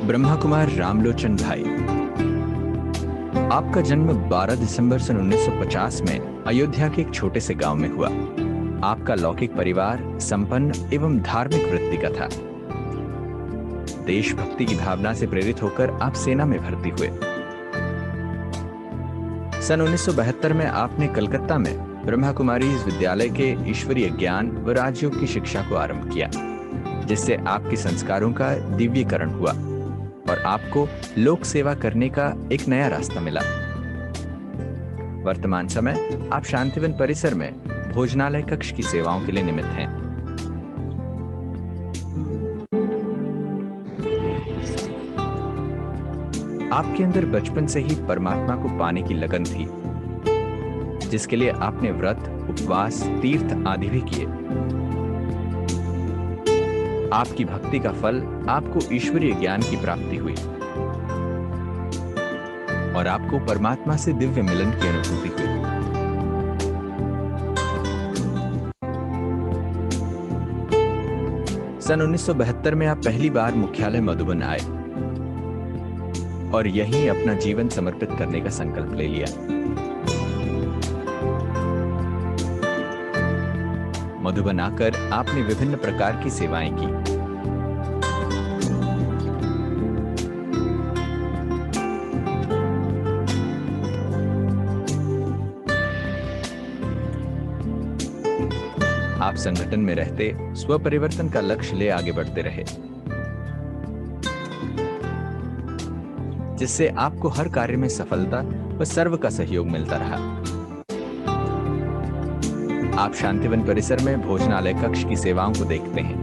ब्रह्मा कुमार रामलोचन भाई, आपका जन्म 12 दिसंबर सन 1950 में अयोध्या के एक छोटे से गांव में हुआ। आपका लौकिक परिवार संपन्न एवं धार्मिक वृत्ति का था। देशभक्ति की भावना से प्रेरित होकर आप सेना में भर्ती हुए। सन 1972 में आपने कलकत्ता में ब्रह्मा कुमारीज विद्यालय के ईश्वरीय ज्ञान व राजयोग की शिक्षा को आरंभ किया, जिससे आपके संस्कारों का दिव्यीकरण हुआ और आपको लोक सेवा करने का एक नया रास्ता मिला। वर्तमान समय आप शांतिवन परिसर में भोजनालय कक्ष की सेवाओं के लिए निमित्त हैं। आपके अंदर बचपन से ही परमात्मा को पाने की लगन थी, जिसके लिए आपने व्रत, उपवास, तीर्थ आदि भी किए। आपकी भक्ति का फल आपको ईश्वरीय ज्ञान की प्राप्ति हुई और आपको परमात्मा से दिव्य मिलन की अनुभूति हुई। सन 1972 में आप पहली बार मुख्यालय मधुबन आए और यहीं अपना जीवन समर्पित करने का संकल्प ले लिया। मधुबन आकर आपने विभिन्न प्रकार की सेवाएं की। आप संगठन में रहते स्व परिवर्तन का लक्ष्य ले आगे बढ़ते रहे, जिससे आपको हर कार्य में सफलता व सर्व का सहयोग मिलता रहा। आप शांतिवन परिसर में भोजनालय कक्ष की सेवाओं को देखते हैं।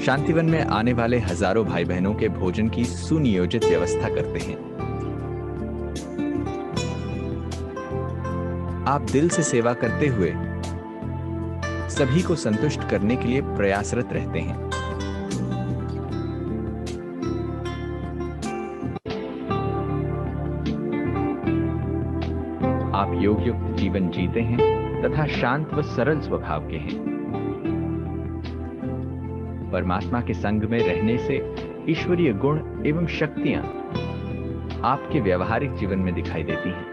शांतिवन में आने वाले हजारों भाई बहनों के भोजन की सुनियोजित व्यवस्था करते हैं। आप दिल से सेवा करते हुए सभी को संतुष्ट करने के लिए प्रयासरत रहते हैं। आप योग युक्त जीवन जीते हैं तथा शांत व सरल स्वभाव के हैं। परमात्मा के संग में रहने से ईश्वरीय गुण एवं शक्तियां आपके व्यवहारिक जीवन में दिखाई देती हैं।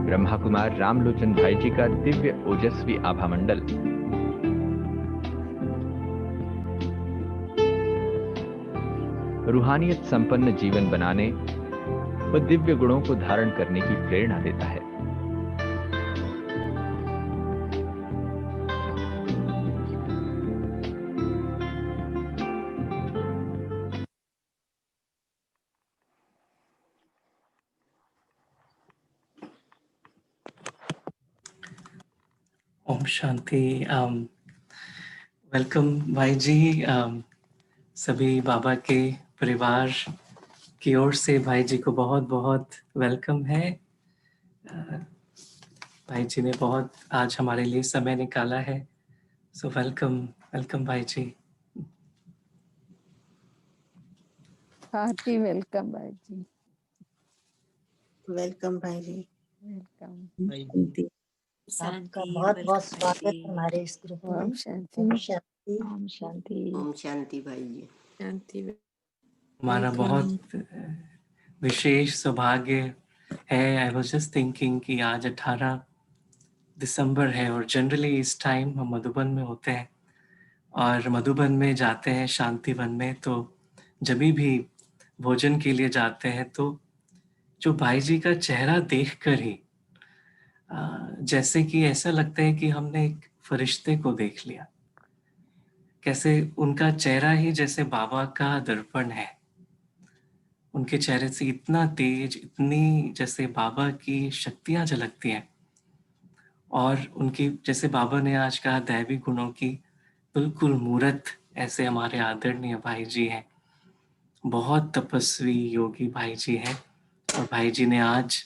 ब्रह्मा कुमार रामलोचन भाई जी का दिव्य ओजस्वी आभा मंडल रूहानियत संपन्न जीवन बनाने व दिव्य गुणों को धारण करने की प्रेरणा देता है। ओम शांति। वेलकम भाई जी। सभी बाबा के परिवार की ओर से भाई जी को बहुत बहुत वेलकम है। भाई जी ने बहुत आज हमारे लिए समय निकाला है, सो वेलकम वेलकम भाई जी। हार्टी वेलकम भाई जी। वेलकम भाई जी। वेलकम। आपका बहुत बहुत स्वागत हमारे इस ग्रुप में। ओम शांति। ओम शांति। ओम शांति। ओम शांति भाई जी। शांति। हमारा बहुत विशेष सौभाग्य है। आई वाज जस्ट थिंकिंग कि आज 18 दिसंबर है और जनरली इस टाइम हम मधुबन में होते हैं और मधुबन में जाते हैं शांतिवन में, तो जब भी भोजन के लिए जाते हैं तो जो भाई जी का चेहरा देखकर ही जैसे कि ऐसा लगता है कि हमने एक फरिश्ते को देख लिया। कैसे उनका चेहरा ही जैसे बाबा का दर्पण है। उनके चेहरे से इतना तेज, इतनी जैसे बाबा की शक्तियां झलकती हैं और उनकी जैसे बाबा ने आज कहा दैवी गुणों की बिल्कुल मूरत ऐसे हमारे आदरणीय भाई जी हैं। बहुत तपस्वी योगी भाई जी हैं और भाई जी ने आज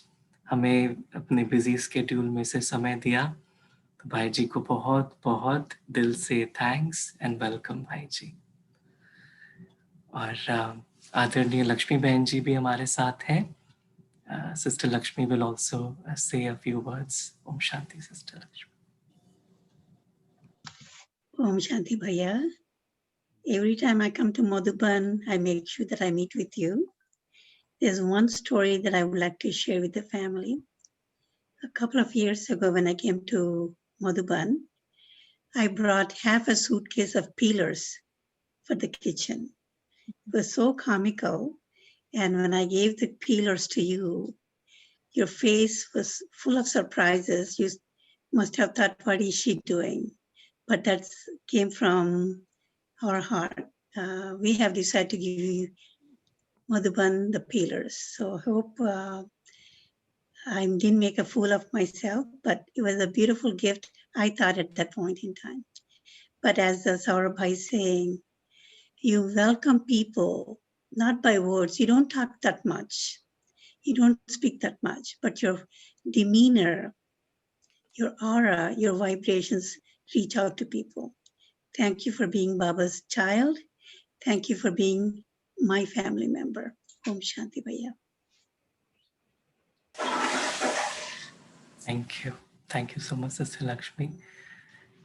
हमें अपने बिजी स्केड्यूल में से समय दिया, तो भाई जी को बहुत बहुत दिल से थैंक्स एंड वेलकम भाई जी। और आदरणीय लक्ष्मी बहन जी भी हमारे साथ हैं Sister Lakshmi will also say a few words. Om Shanti, Sister Lakshmi. Om Shanti Bhaiya. Every time I come to Madhuban, I make sure that I meet with you. There's one story that I would like to share with the family. A couple of years ago, when I came to Madhuban, I brought half a suitcase of peelers for the kitchen. It was so comical. And when I gave the peelers to you, your face was full of surprises. You must have thought, what is she doing? But that came from our heart. We have decided to give you Madhuban the peelers. So I hope I didn't make a fool of myself, but it was a beautiful gift, I thought, at that point in time. But as Saurabh is saying, you welcome people, not by words. You don't talk that much. You don't speak that much, but your demeanor, your aura, your vibrations reach out to people. Thank you for being Baba's child. Thank you for being my family member. Om Shanti Bhaiya. Thank you. Thank you so much, Sister Lakshmi.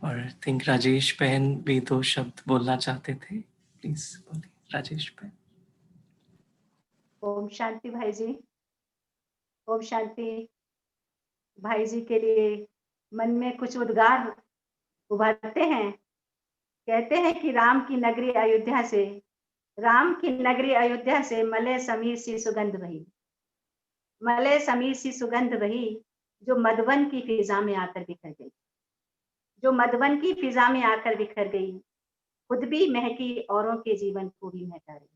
और I think Rajesh बहन भी 2 शब्द बोलना चाहते थे. Please बोलिए राजेश बहन. ओम शांति भाई जी. ओम शांति. भाई जी के लिए मन में कुछ उद्गार उभरते हैं. कहते हैं कि राम की नगरी अयोध्या से मलय समीर सी सुगंध बही. मलय समीर सी सुगंध बही जो मधुबन की फिजा में आकर बिखर गई. जो मधुबन की फिजा में आकर बिखर गई. खुद भी महकी औरों के जीवन को भी महका रही.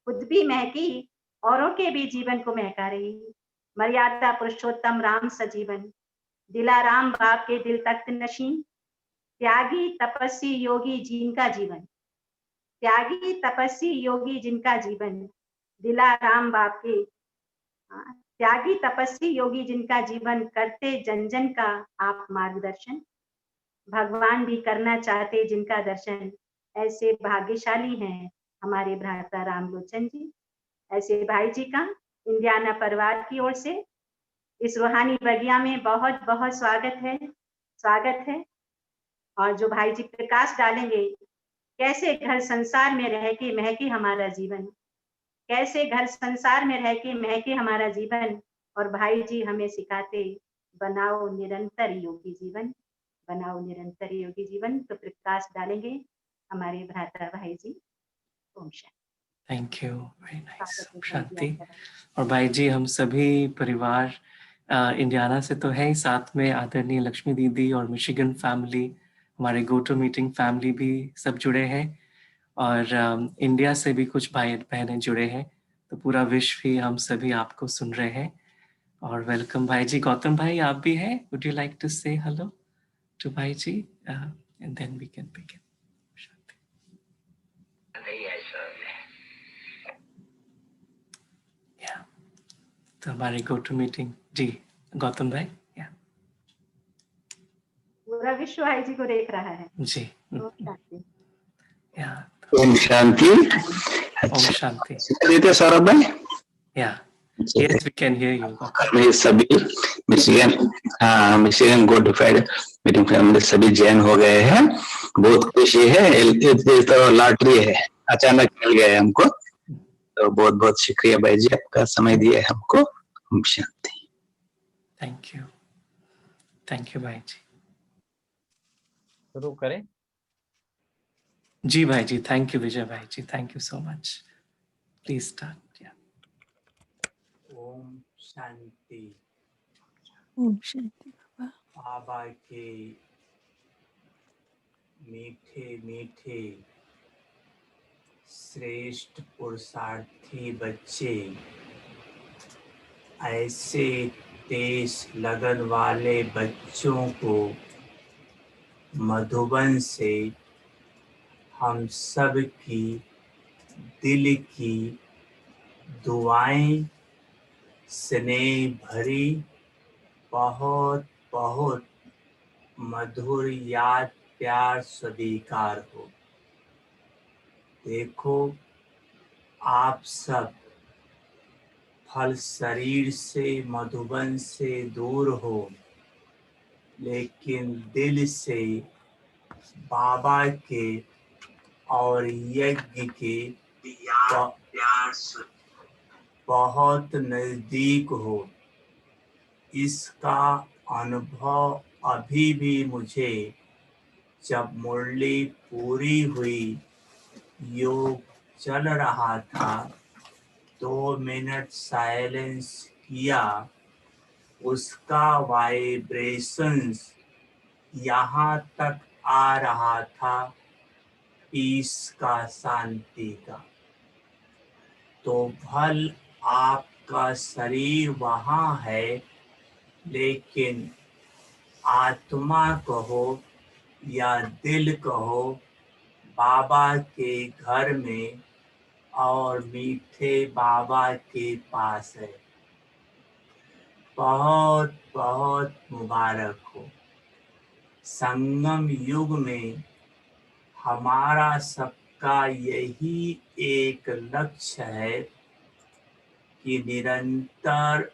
खुद भी महकी औरों के भी जीवन को महका रही. मर्यादा पुरुषोत्तम राम सजीवन. दिलाराम बाप के दिल तख्त नशीं. त्यागी तपस्वी योगी जिनका जीवन. त्यागी तपस्वी योगी जिनका जीवन. दिलाराम बाप के त्यागी तपस्वी योगी जिनका जीवन. करते जन जन का आप मार्गदर्शन. भगवान भी करना चाहते जिनका दर्शन. ऐसे भाग्यशाली हैं हमारे भ्राता रामलोचन जी. ऐसे भाई जी का इंडियाना परिवार की ओर से इस रूहानी बगिया में बहुत बहुत स्वागत है. और जो भाई जी प्रकाश डालेंगे, कैसे घर संसार में रह के महके हमारा जीवन. कैसे घर संसार में रह के महके हमारा जीवन. और भाई जी हमें सिखाते बनाओ निरंतर योगी जीवन. बनाओ निरंतर योगी जीवन. तो प्रकाश डालेंगे हमारे भ्राता भाई जी. ओम शांति. Thank you. Very nice. ओम शांति. और भाई जी हम सभी परिवार इंडियाना से तो है ही, साथ में आदरणीय लक्ष्मी दीदी और मिशिगन फैमिली, हमारे गो टू मीटिंग फैमिली भी सब जुड़े हैं. और इंडिया से भी कुछ भाई बहनें जुड़े हैं. तो पूरा विश्व ही हम सभी आपको सुन रहे हैं. और वेलकम भाई जी. गौतम भाई आप भी हैं. Would you like to say hello to भाई जी and then we can begin. तो हमारे गो टू मीटिंग जी गौतम भाई. पूरा विश्व भाई जी को देख रहा है जी. ओम शांति. ओम शांति. ओम शांति. देते सौरभ भाई. Yes, we can hear you. मैं सभी मिशिगन गॉडिफाइड मीटिंग फैमिली सभी जैन हो गए हैं. बहुत खुशी है. तो लॉटरी है, अचानक मिल गया हमको. तो बहुत बहुत शुक्रिया भाई जी, आपका समय दिया है हमको. ओम शांति. थैंक यू भाई जी. शुरू करें. जी भाई जी. थैंक यू विजय भाई जी. Thank you so much. Please start. ओम शांति. ओम शांति बाबा. बाबा के मीठे मीठे श्रेष्ठ पुरुषार्थी बच्चे, ऐसे तेज लगन वाले बच्चों को मधुबन से हम सब की दिल की दुआएं, स्नेह भरी बहुत बहुत मधुर याद प्यार स्वीकार हो. देखो आप सब फल शरीर से मधुबन से दूर हो, लेकिन दिल से बाबा के और यज्ञ के बहुत नजदीक हो। इसका अनुभव अभी भी मुझे जब मुरली पूरी हुई, योग चल रहा था, 2 मिनट साइलेंस किया, उसका वाइब्रेशंस यहाँ तक आ रहा था, पीस का, शांति का। तो भल आपका शरीर वहाँ है, लेकिन आत्मा कहो या दिल कहो, बाबा के घर में और मीठे बाबा के पास है। बहुत बहुत मुबारक हो। संगम युग में हमारा सबका यही एक लक्ष्य है कि निरंतर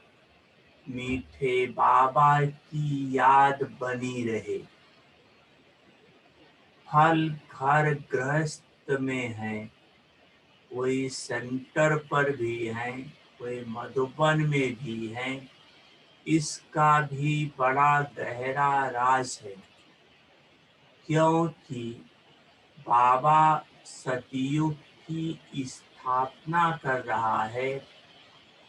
मीठे बाबा की याद बनी रहे। फल घर गृहस्थ में है, कोई सेंटर पर भी है, कोई मधुबन में भी है। इसका भी बड़ा गहरा राज है, क्योंकि बाबा सतयुग की स्थापना कर रहा है।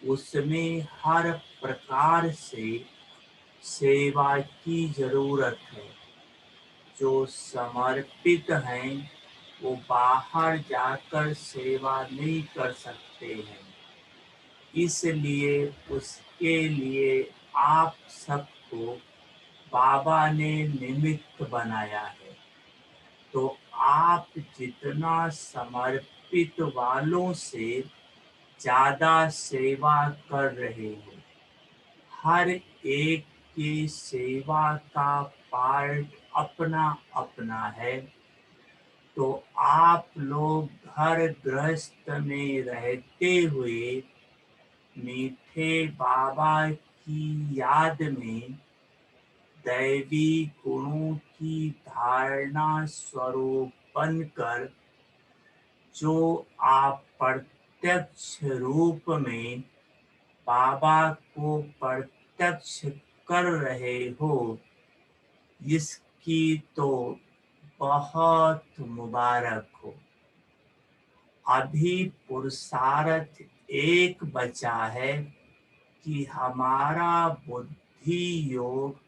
उसमें हर प्रकार से सेवा की जरूरत है। जो समर्पित हैं वो बाहर जाकर सेवा नहीं कर सकते हैं, इसलिए उसके लिए आप सबको बाबा ने निमित्त बनाया है। तो आप जितना समर्पित वालों से ज्यादा सेवा कर रहे हो, हर एक की सेवा का पार्ट अपना अपना है। तो आप लोग घर गृहस्थ में रहते हुए मीठे बाबा की याद में दैवी गुणों की धारणा स्वरूप बनकर जो आप प्रत्यक्ष रूप में बाबा को प्रत्यक्ष कर रहे हो, इसकी तो बहुत मुबारक हो। अभी पुरुषार्थ एक बचा है कि हमारा बुद्धि योग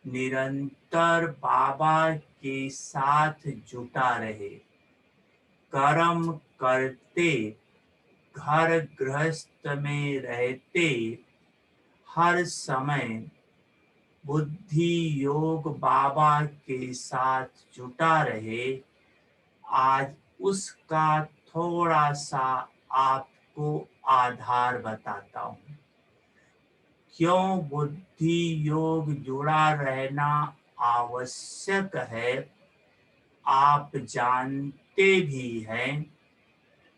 निरंतर बाबा के साथ जुटा रहे। कर्म करते, घर गृहस्थ में रहते, हर समय बुद्धि योग बाबा के साथ जुटा रहे। आज उसका थोड़ा सा आपको आधार बताता हूँ। क्यों बुद्धि योग जुड़ा रहना आवश्यक है, आप जानते भी हैं,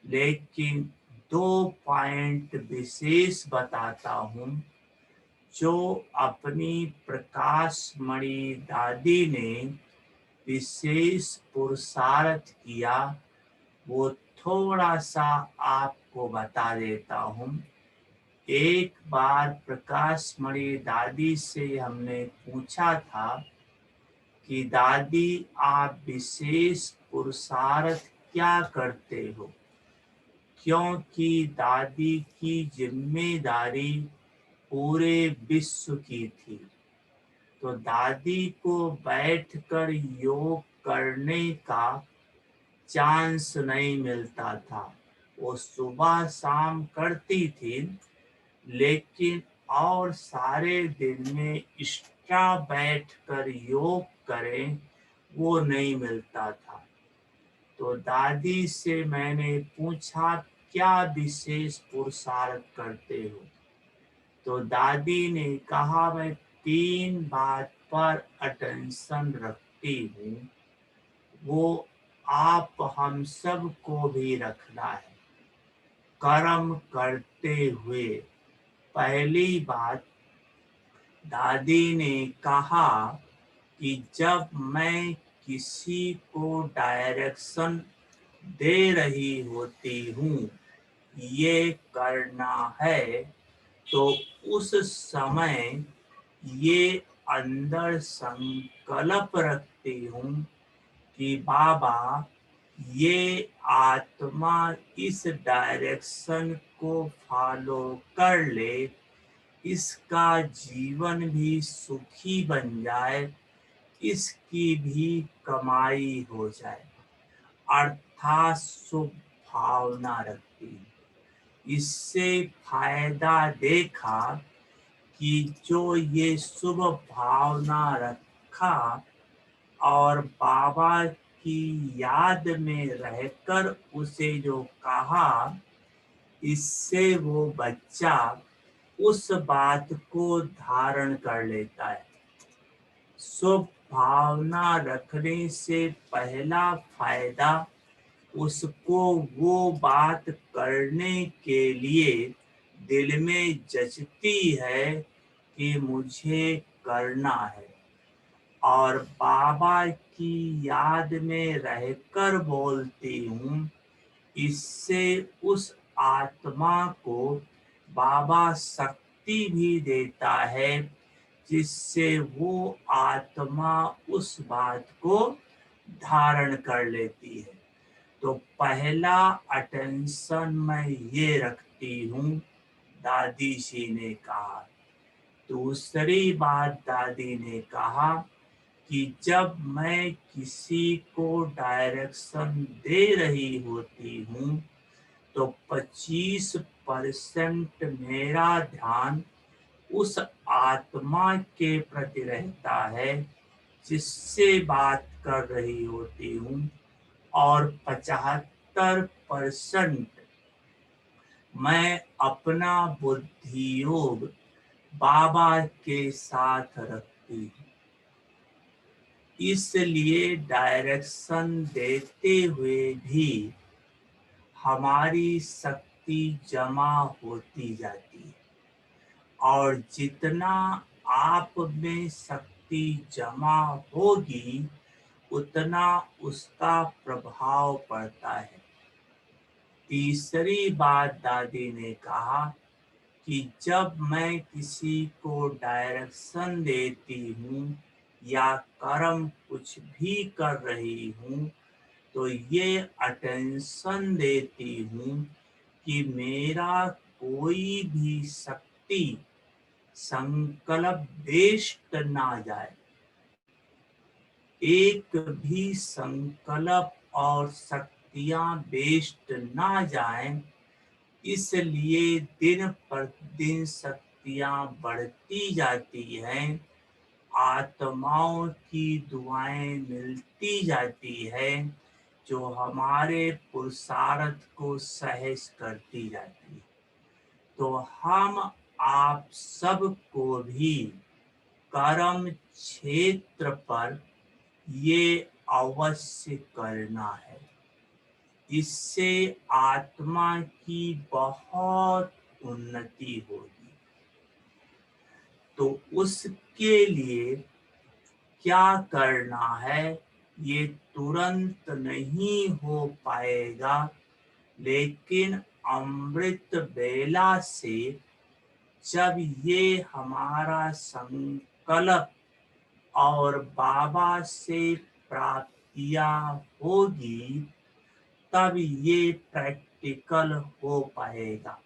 लेकिन 2 पॉइंट विशेष बताता हूँ। जो अपनी प्रकाशमणि दादी ने विशेष पुरुषार्थ किया, वो थोड़ा सा आपको बता देता हूँ। एक बार प्रकाशमणि दादी से हमने पूछा था कि दादी आप विशेष पुरुषार्थ क्या करते हो, क्योंकि दादी की जिम्मेदारी पूरे विश्व की थी। तो दादी को बैठकर योग करने का चांस नहीं मिलता था। वो सुबह शाम करती थी, लेकिन और सारे दिन में एक्स्ट्रा बैठकर योग करें वो नहीं मिलता था। तो दादी से मैंने पूछा क्या विशेष पुरुषार्थ करते हो, तो दादी ने कहा मैं 3 बात पर अटेंशन रखती हूँ, वो आप हम सब को भी रखना है। कर्म करते हुए पहली बात, दादी ने कहा कि जब मैं किसी को डायरेक्शन दे रही होती हूँ, ये करना है, तो उस समय ये अंदर संकल्प रखती हूँ कि बाबा, ये आत्मा इस डायरेक्शन को फॉलो कर ले, इसका जीवन भी सुखी बन जाए, इसकी भी कमाई हो जाए, अर्थात शुभ भावना रखती। इससे फायदा देखा कि जो ये शुभ भावना रखा और बाबा की याद में रहकर उसे जो कहा, इससे वो बच्चा उस बात को धारण कर लेता है। शुभ भावना रखने से पहला फायदा, उसको वो बात करने के लिए दिल में जचती है कि मुझे करना है, और बाबा की याद में रहकर बोलती हूँ। इससे उस आत्मा को बाबा शक्ति भी देता है, जिससे वो आत्मा उस बात को धारण कर लेती है। तो पहला अटेंशन मैं ये रखती हूँ, दादी जी ने कहा। दूसरी बात दादी ने कहा कि जब मैं किसी को डायरेक्शन दे रही होती हूँ, तो 25% मेरा ध्यान उस आत्मा के प्रति रहता है जिससे बात कर रही होती हूँ, और 75% मैं अपना बुद्धि योग बाबा के साथ रखती हूँ। इसलिए डायरेक्शन देते हुए भी हमारी शक्ति जमा होती जाती है, और जितना आप में शक्ति जमा होगी, उतना उसका प्रभाव पड़ता है। तीसरी बात दादी ने कहा कि जब मैं किसी को डायरेक्शन देती हूँ या कर्म कुछ भी कर रही हूँ, तो ये अटेंशन देती हूँ कि मेरा कोई भी शक्ति संकल्प वेस्ट ना जाए, एक भी संकल्प और शक्तियां वेस्ट ना जाएं। इसलिए दिन प्रतिदिन शक्तियां बढ़ती जाती हैं, आत्माओं की दुआएं मिलती जाती है, जो हमारे पुरुषार्थ को सहज करती जाती है। तो हम आप सबको भी कर्म क्षेत्र पर ये अवश्य करना है। इससे आत्मा की बहुत उन्नति होगी। तो उसके लिए क्या करना है, ये तुरंत नहीं हो पाएगा, लेकिन अमृत बेला से जब ये हमारा संकल्प और बाबा से प्राप्तियां होगी, तब ये प्रैक्टिकल हो पाएगा।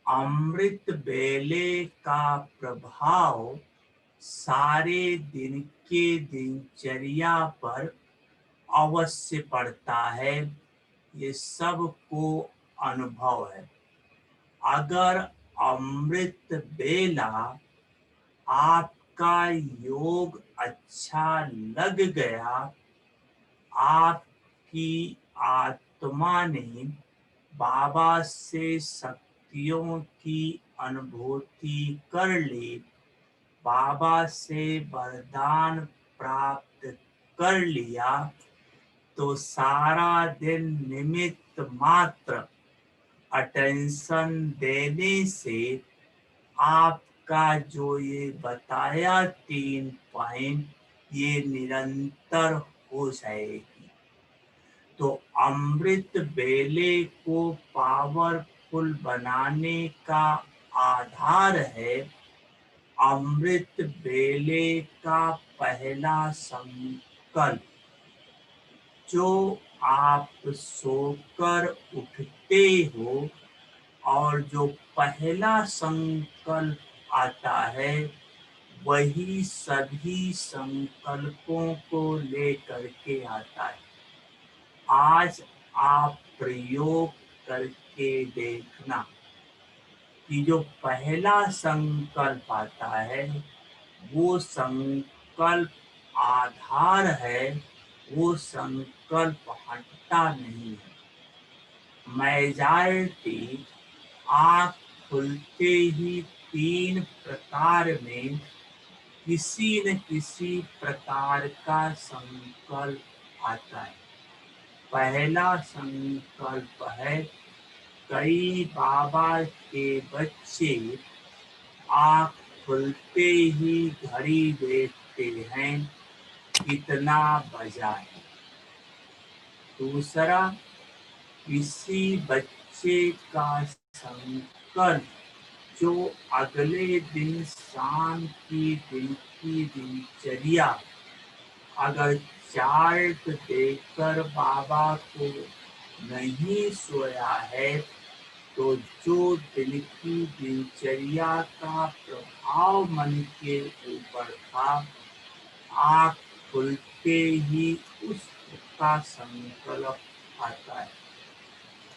अमृत बेले का प्रभाव सारे दिन के दिनचर्या पर अवश्य पड़ता है, ये सबको अनुभव है। अगर अमृत बेला आपका योग अच्छा लग गया, आपकी आत्मा ने बाबा से शक्तियों की अनुभूति कर ली, बाबा से वरदान प्राप्त कर लिया, तो सारा दिन निमित्त मात्र अटेंशन देने से आपका जो ये बताया 3 पॉइंट ये निरंतर हो जाएगी। तो अमृत बेले को पावरफुल बनाने का आधार है अमृत बेले का पहला संकल्प। जो आप सोकर उठते हो और जो पहला संकल्प आता है वही सभी संकल्पों को लेकर के आता है। आज आप प्रयोग करके देखना कि जो पहला संकल्प आता है वो संकल्प आधार है, वो संकल्प हटता नहीं है। मेजॉरिटी आँख खुलते ही 3 प्रकार में किसी न किसी प्रकार का संकल्प आता है। पहला संकल्प है कई बाबा के बच्चे आँख खुलते ही घड़ी देखते हैं कितना बजा है। दूसरा, किसी बच्चे का संकल्प जो अगले दिन शाम की दिन की दिनचर्या अगर चार्ट देखकर बाबा को नहीं सोया है तो जो दिन की दिनचर्या का प्रभाव मन के ऊपर था आँख खुलते ही उसका संकल्प आता है।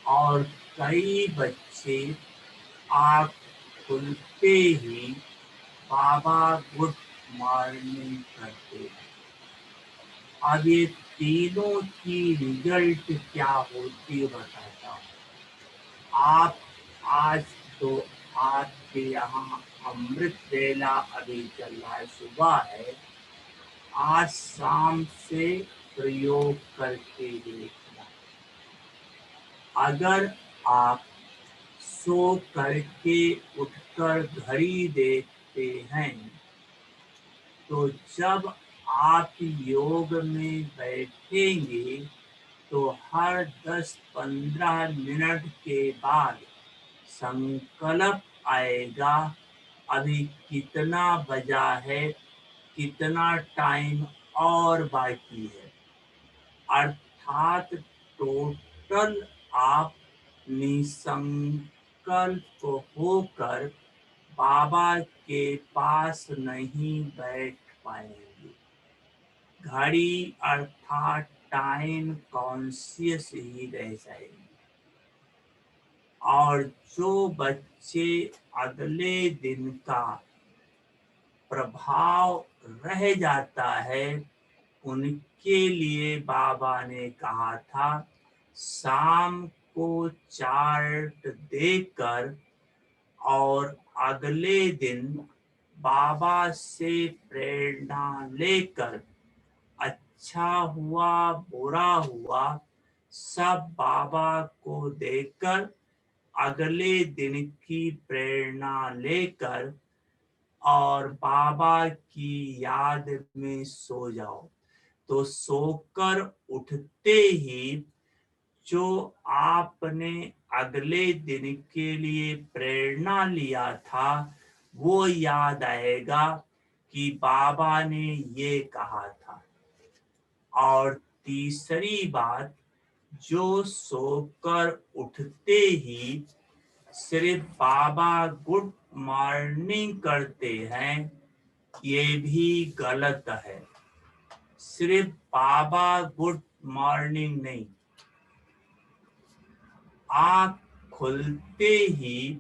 और कई बच्चे आँख खुलते ही बाबा गुड मॉर्निंग करते हैं। अब ये तीनों की रिजल्ट क्या होती है बताता हूँ। आप आज तो आपके यहाँ अमृत वेला अभी चल रहा है, सुबह है, आज शाम से प्रयोग करके देखना। अगर आप सो करके उठकर घड़ी देखते हैं तो जब आप योग में बैठेंगे तो हर 10-15 मिनट के बाद संकल्प आएगा अभी कितना बजा है, कितना टाइम और बाकी है। अर्थात टोटल आप निसंकल्प होकर बाबा के पास नहीं बैठ पाएंगे। घड़ी अर्थात टाइम कॉन्शियस ही रह जाएगी। और जो बच्चे अगले दिन का प्रभाव रह जाता है उनके लिए बाबा ने कहा था शाम को चार्ट देकर और अगले दिन बाबा से प्रेरणा लेकर अच्छा हुआ बुरा हुआ सब बाबा को देकर अगले दिन की प्रेरणा लेकर और बाबा की याद में सो जाओ। तो सोकर उठते ही जो आपने अगले दिन के लिए प्रेरणा लिया था वो याद आएगा कि बाबा ने ये कहा था। और तीसरी बात, जो सोकर उठते ही सिर्फ बाबा गुड मॉर्निंग करते हैं ये भी गलत है। सिर्फ बाबा गुड मॉर्निंग नहीं, आँख खुलते ही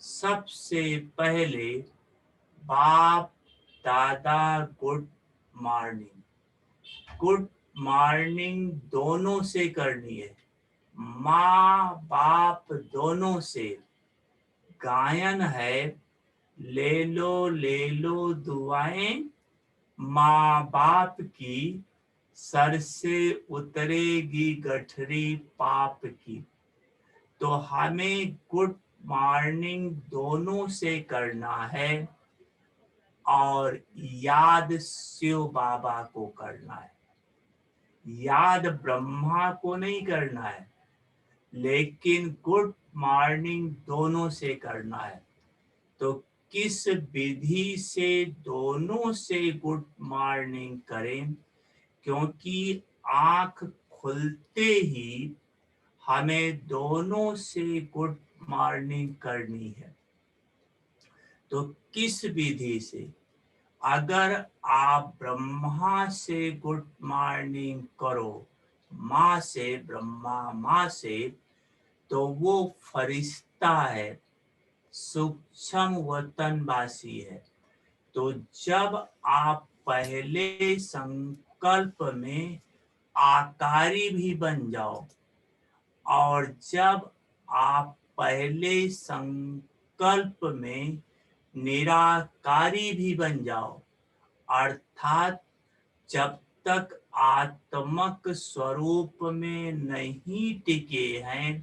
सबसे पहले बाप दादा गुड मॉर्निंग, गुड मॉर्निंग दोनों से करनी है, माँ बाप दोनों से। गायन है ले लो दुआएं माँ बाप की, सर से उतरेगी गठरी पाप की। तो हमें गुड मॉर्निंग दोनों से करना है और याद शिव बाबा को करना है। याद ब्रह्मा को नहीं करना है, लेकिन गुड मॉर्निंग दोनों से करना है। तो किस विधि से दोनों से गुड मॉर्निंग करें, क्योंकि आंख खुलते ही हमें दोनों से गुड मॉर्निंग करनी है। तो किस विधि से? अगर आप ब्रह्मा से गुड मॉर्निंग करो, माँ से, ब्रह्मा माँ से, तो वो फरिश्ता है, सूक्ष्म वतनवासी है। तो जब आप पहले संकल्प में आकारी भी बन जाओ और जब आप पहले संकल्प में निराकारी भी बन जाओ, अर्थात जब तक आत्मक स्वरूप में नहीं टिके हैं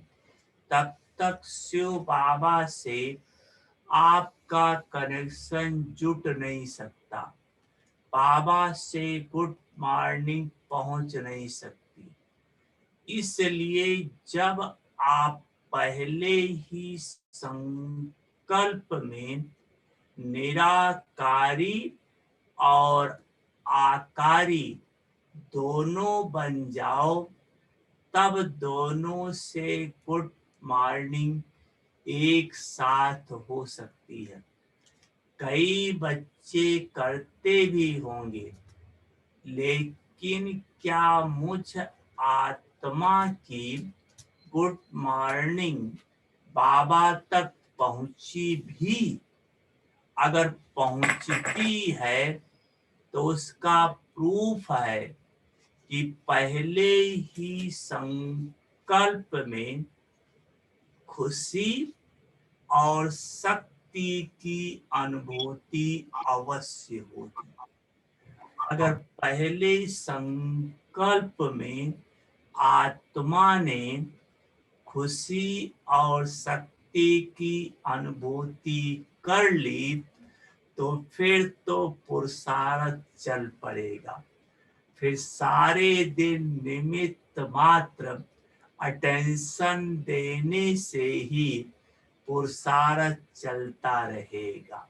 तब तक शिव बाबा से आपका कनेक्शन जुट नहीं सकता, बाबा से गुड मॉर्निंग पहुंच नहीं सकती। इसलिए जब आप पहले ही संकल्प में निराकारी और आकारी दोनों बन जाओ, तब दोनों से गुड मॉर्निंग एक साथ हो सकती है। कई बच्चे करते भी होंगे, लेकिन क्या मुझ आत्मा की गुड मॉर्निंग बाबा तक पहुंची भी? अगर पहुंचती है तो उसका प्रूफ है कि पहले ही संकल्प में खुशी और शक्ति की अनुभूति अवश्य होती। अगर पहले संकल्प में आत्मा ने खुशी और शक्ति की अनुभूति कर ली तो फिर तो पुरुषार्थ चल पड़ेगा। फिर सारे दिन निमित्त मात्र अटेंशन देने से ही पुरुषार्थ चलता रहेगा।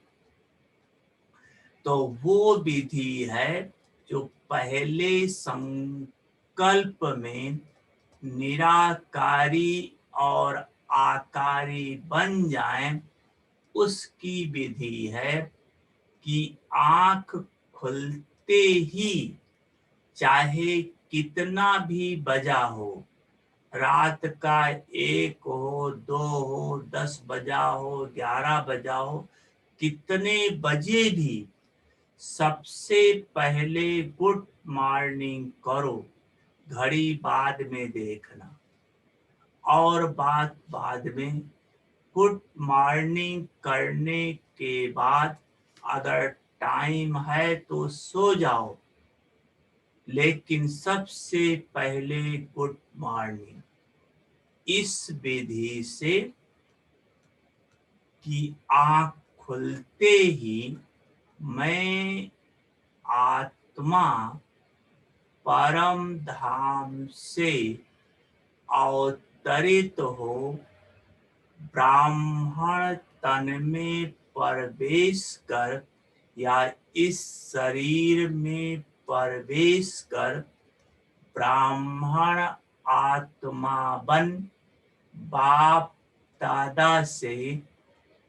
तो वो विधि है जो पहले संकल्प में निराकारी और आकारी बन जाएं, उसकी विधि है कि आंख खुलते ही, चाहे कितना भी बजा हो, रात का 1 हो, 2 हो, 10 बजा हो, 11 बजा हो, कितने बजे भी सबसे पहले गुड मॉर्निंग करो। घड़ी बाद में देखना और बात बाद में। गुड मॉर्निंग करने के बाद अगर टाइम है तो सो जाओ, लेकिन सबसे पहले गुड मॉर्निंग। इस विधि से कि आँख खुलते ही मैं आत्मा परम धाम से अवतरित हो ब्राह्मण तन में प्रवेश कर या इस शरीर में प्रवेश कर ब्राह्मण आत्मा बन बाप दादा से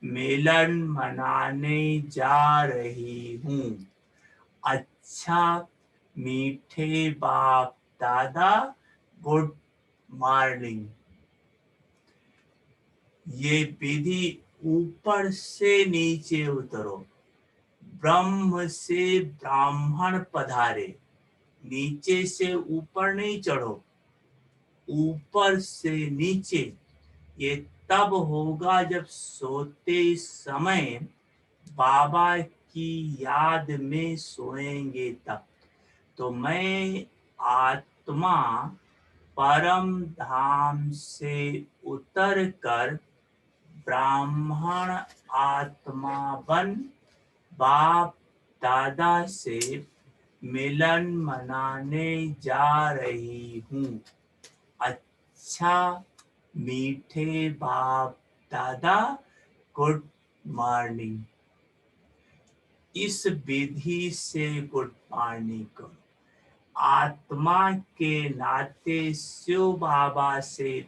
मिलन मनाने जा रही हूँ। अच्छा मीठे बाप दादा, गुड मॉर्निंग। ये विधि ऊपर से नीचे उतरो, ब्रह्म से ब्राह्मण पधारे, नीचे से ऊपर नहीं चढ़ो, ऊपर से नीचे। ये तब होगा जब सोते समय बाबा की याद में सोएंगे तब। तो मैं आत्मा परम धाम से उतर कर ब्राह्मण आत्मा बन बाप दादा से मिलन मनाने जा रही हूँ। अच्छा मीठे बाप दादा, गुड मॉर्निंग। इस विधि से गुड मॉर्निंग करो। आत्मा के नाते शिव बाबा से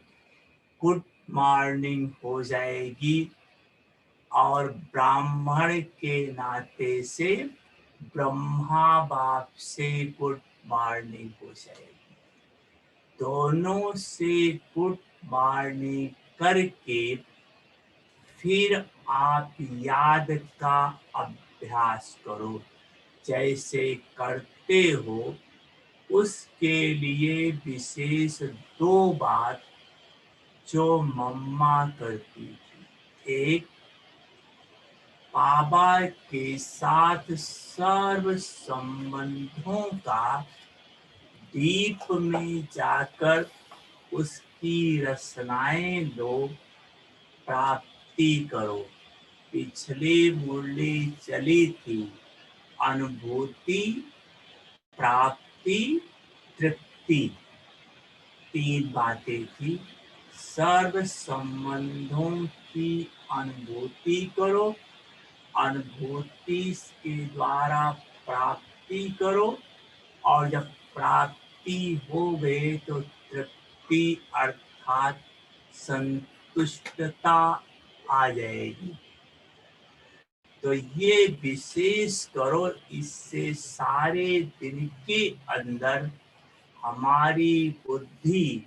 गुड मॉर्निंग हो जाएगी और ब्राह्मण के नाते से ब्रह्मा बाप से गुड मॉर्निंग हो जाएगी। दोनों से गुड मॉर्निंग करके फिर आप याद का अभ्यास करो। जैसे करते हो उसके लिए विशेष 2 बात जो मम्मा करती थी। एक, बाबा के साथ सर्व संबंधों का दीप में जाकर उसकी रसनाएं लो, प्राप्ति करो। पिछली मुरली चली थी, अनुभूति, प्राप्ति, तृप्ति, 3 बातें थी। सर्व संबंधों की अनुभूति करो, अनुभूति के द्वारा प्राप्ति करो, और जब प्राप्ति हो गए तो तृप्ति अर्थात संतुष्टता आ जाएगी। तो ये विशेष करो, इससे सारे दिन के अंदर हमारी बुद्धि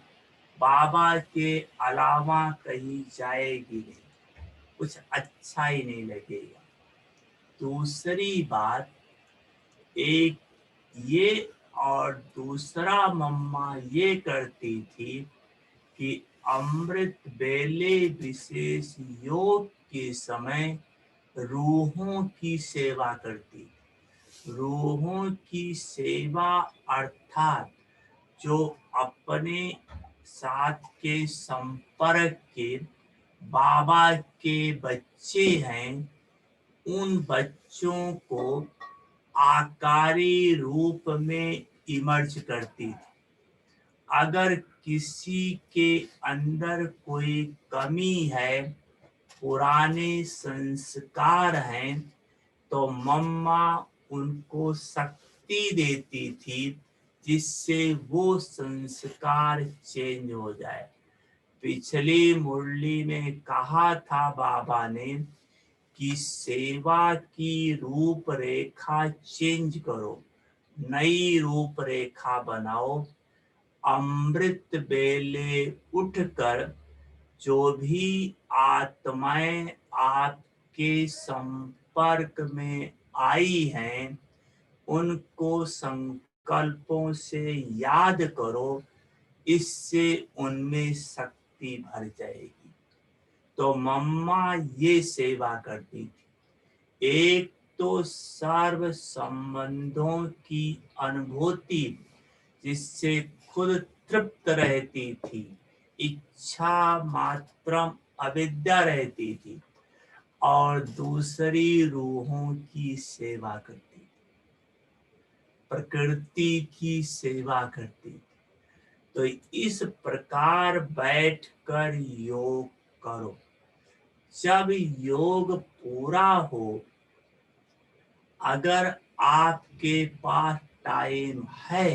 बाबा के अलावा कहीं जाएगी नहीं, कुछ अच्छा ही नहीं लगेगा। दूसरी बात एक ये, और दूसरा मम्मा ये करती थी कि अमृत बेले विशेष योग के समय रूहों की सेवा करती। रूहों की सेवा अर्थात जो अपने साथ के संपर्क के बाबा के बच्चे हैं, उन बच्चों को आकारी रूप में इमर्ज करती थी। अगर किसी के अंदर कोई कमी है, पुराने संस्कार हैं, तो मम्मा उनको शक्ति देती थी जिससे वो संस्कार चेंज हो जाए। पिछली मुरली में कहा था बाबा ने कि सेवा की रूपरेखा चेंज करो, नई रूपरेखा बनाओ। अमृत बेले उठकर जो भी आत्माएं आपके संपर्क में आई हैं, उनको संकल्पों से याद करो, इससे उनमें शक्ति भर जाएगी। तो मम्मा ये सेवा करती थी। एक तो सर्व संबंधों की अनुभूति, जिससे खुद तृप्त रहती थी, इच्छा मात्रम अविद्या रहती थी, और दूसरी रूहों की सेवा करती थी, प्रकृति की सेवा करती थी। तो इस प्रकार बैठकर योग करो। जब योग पूरा हो, अगर आपके पास टाइम है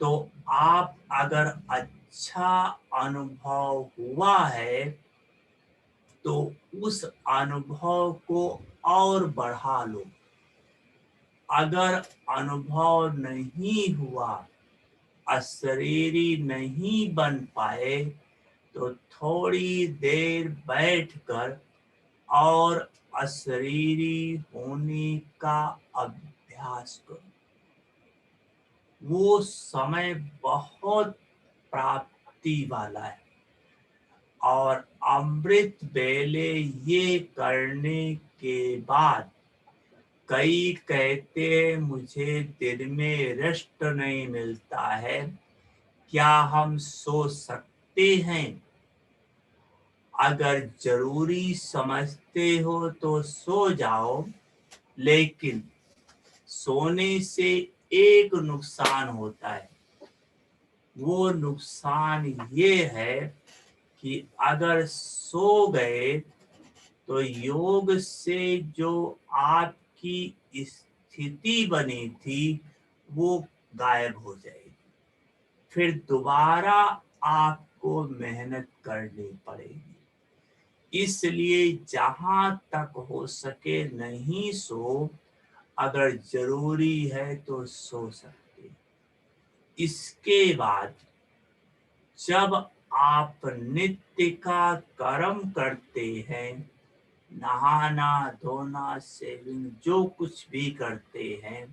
तो आप अगर अच्छा अनुभव हुआ है तो उस अनुभव को और बढ़ा लो। अगर अनुभव नहीं हुआ, अशरीरी नहीं बन पाए, तो थोड़ी देर बैठकर और अशरीरी होने का अभ्यास करो। वो समय बहुत प्राप्ति वाला है। और अमृत बेले ये करने के बाद कई कहते हैं मुझे दिन में रेस्ट नहीं मिलता है, क्या हम सो सकते हैं? अगर जरूरी समझते हो तो सो जाओ, लेकिन सोने से एक नुकसान होता है। वो नुकसान ये है कि अगर सो गए तो योग से जो आपकी स्थिति बनी थी वो गायब हो जाएगी। फिर दोबारा आपको मेहनत करनी पड़ेगी। इसलिए जहां तक हो सके नहीं सो, अगर जरूरी है तो सो सकते। इसके बाद जब आप नित्य का कर्म करते हैं, नहाना धोना शेविंग जो कुछ भी करते हैं,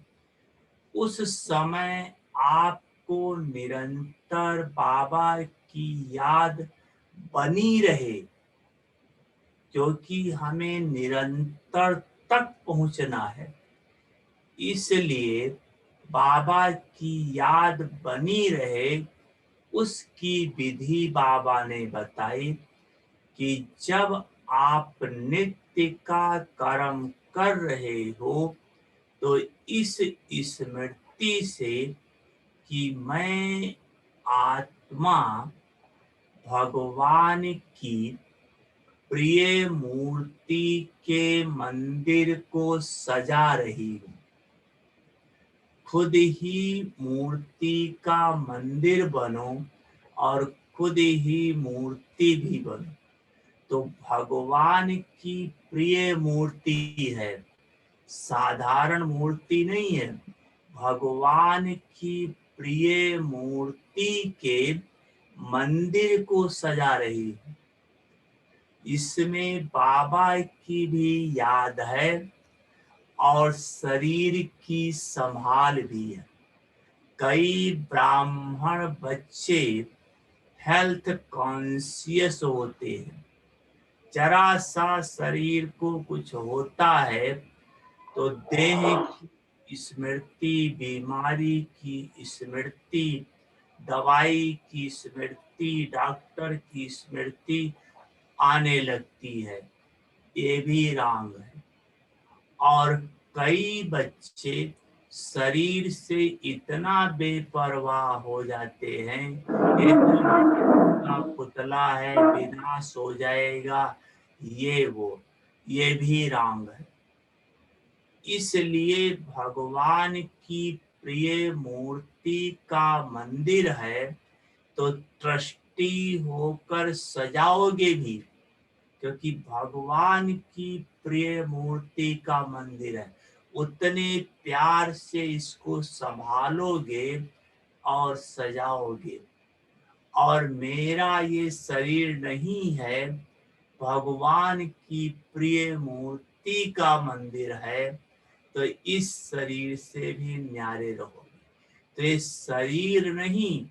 उस समय आपको निरंतर बाबा की याद बनी रहे, क्योंकि हमें निरंतर तक पहुंचना है। इसलिए बाबा की याद बनी रहे, उसकी विधि बाबा ने बताई कि जब आप नित्य का कर्म कर रहे हो तो इस स्मृति से कि मैं आत्मा भगवान की प्रिय मूर्ति के मंदिर को सजा रही हूँ। खुद ही मूर्ति का मंदिर बनो और खुद ही मूर्ति भी बनो। तो भगवान की प्रिय मूर्ति है, साधारण मूर्ति नहीं है। भगवान की प्रिय मूर्ति के मंदिर को सजा रही है। इसमें बाबा की भी याद है और शरीर की संभाल भी है। कई ब्राह्मण बच्चे हेल्थ कॉन्शियस होते हैं। जरा सा शरीर को कुछ होता है तो देह की स्मृति, बीमारी की स्मृति, दवाई की स्मृति, डॉक्टर की स्मृति आने लगती है। ये भी रॉन्ग है। और कई बच्चे शरीर से इतना बेपरवाह हो जाते हैं, इतना पुतला है, विनाश हो जाएगा, ये भी रॉन्ग है। इसलिए भगवान की प्रिय मूर्ति का मंदिर है तो ट्रस्टी होकर सजाओगे भी, क्योंकि भगवान की प्रिय मूर्ति का मंदिर है। उतने प्यार से इसको संभालोगे और सजाओगे। और मेरा ये शरीर नहीं है, भगवान की प्रिय मूर्ति का मंदिर है, तो इस शरीर से भी न्यारे रहोगे। तो ये शरीर नहीं,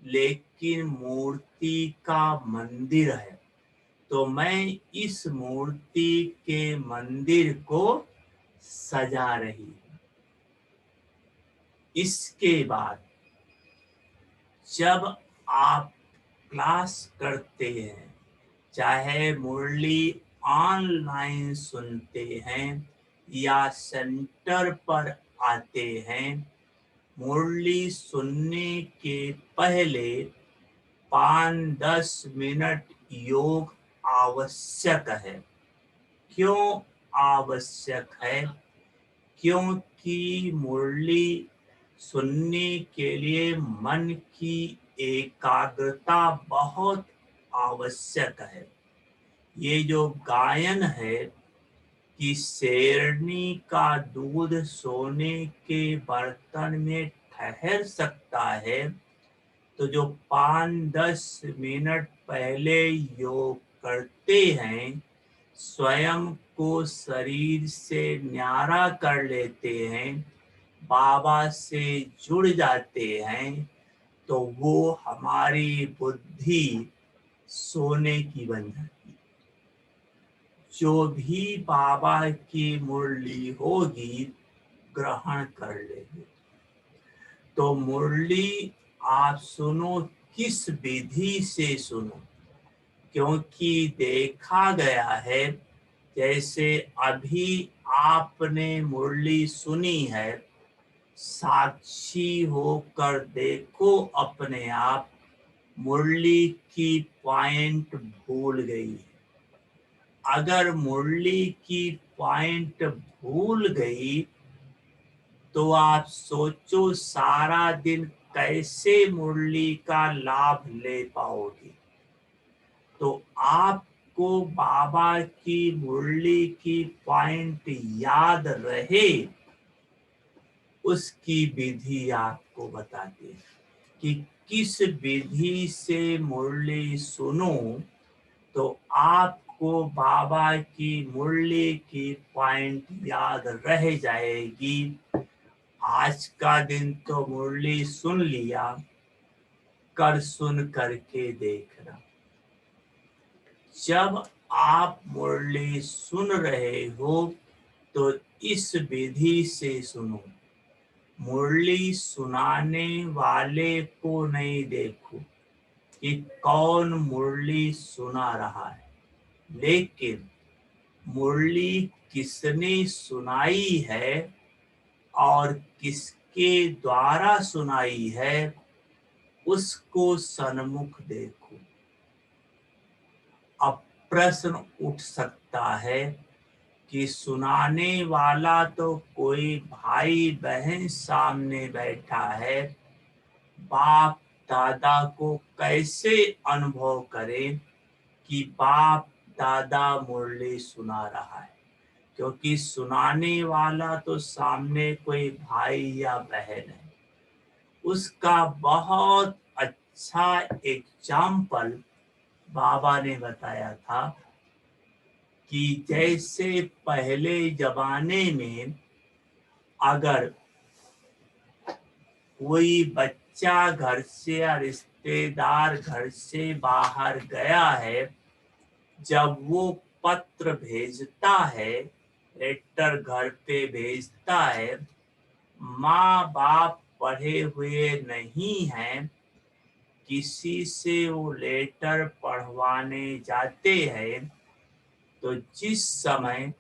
लेकिन मूर्ति का मंदिर है। तो मैं इस मूर्ति के मंदिर को सजा रही हूँ। इसके बाद जब आप क्लास करते हैं, चाहे मुरली ऑनलाइन सुनते हैं या सेंटर पर आते हैं, मुरली सुनने के पहले 5-10 मिनट योग आवश्यक है। क्यों आवश्यक है? क्योंकि मुरली सुनने के लिए मन की एकाग्रता बहुत आवश्यक है। ये जो गायन है कि शेरनी का दूध सोने के बर्तन में ठहर सकता है, तो जो 5-10 मिनट पहले योग करते हैं, स्वयं को शरीर से न्यारा कर लेते हैं, बाबा से जुड़ जाते हैं, तो वो हमारी बुद्धि सोने की बन जाती है। जो भी बाबा की मुरली होगी ग्रहण कर लेंगे। तो मुरली आप सुनो, किस विधि से सुनो, क्योंकि देखा गया है, जैसे अभी आपने मुरली सुनी है, साक्षी होकर देखो अपने आप, मुरली की पॉइंट भूल गई। अगर मुरली की पॉइंट भूल गई तो आप सोचो सारा दिन कैसे मुरली का लाभ ले पाओगे। तो आपको बाबा की मुरली की पॉइंट याद रहे, उसकी विधि आपको बताते हैं कि किस विधि से मुरली सुनो तो आपको बाबा की मुरली की पॉइंट याद रह जाएगी। आज का दिन तो मुरली सुन लिया, कर सुन करके देखना। जब आप मुरली सुन रहे हो तो इस विधि से सुनो। मुरली सुनाने वाले को नहीं देखो कि कौन मुरली सुना रहा है, लेकिन मुरली किसने सुनाई है और किसके द्वारा सुनाई है, उसको सन्मुख देखो। अब प्रश्न उठ सकता है कि सुनाने वाला तो कोई भाई बहन सामने बैठा है, बाप दादा को कैसे अनुभव करें कि बाप दादा मुरली सुना रहा है, क्योंकि सुनाने वाला तो सामने कोई भाई या बहन है। उसका बहुत अच्छा एग्जाम्पल बाबा ने बताया था कि जैसे पहले जमाने में अगर कोई बच्चा घर से या रिश्तेदार घर से बाहर गया है, जब वो पत्र भेजता है, लेटर घर पे भेजता है, माँ बाप पढ़े हुए नहीं हैं, किसी से वो लेटर पढ़वाने जाते हैं, तो जिस समय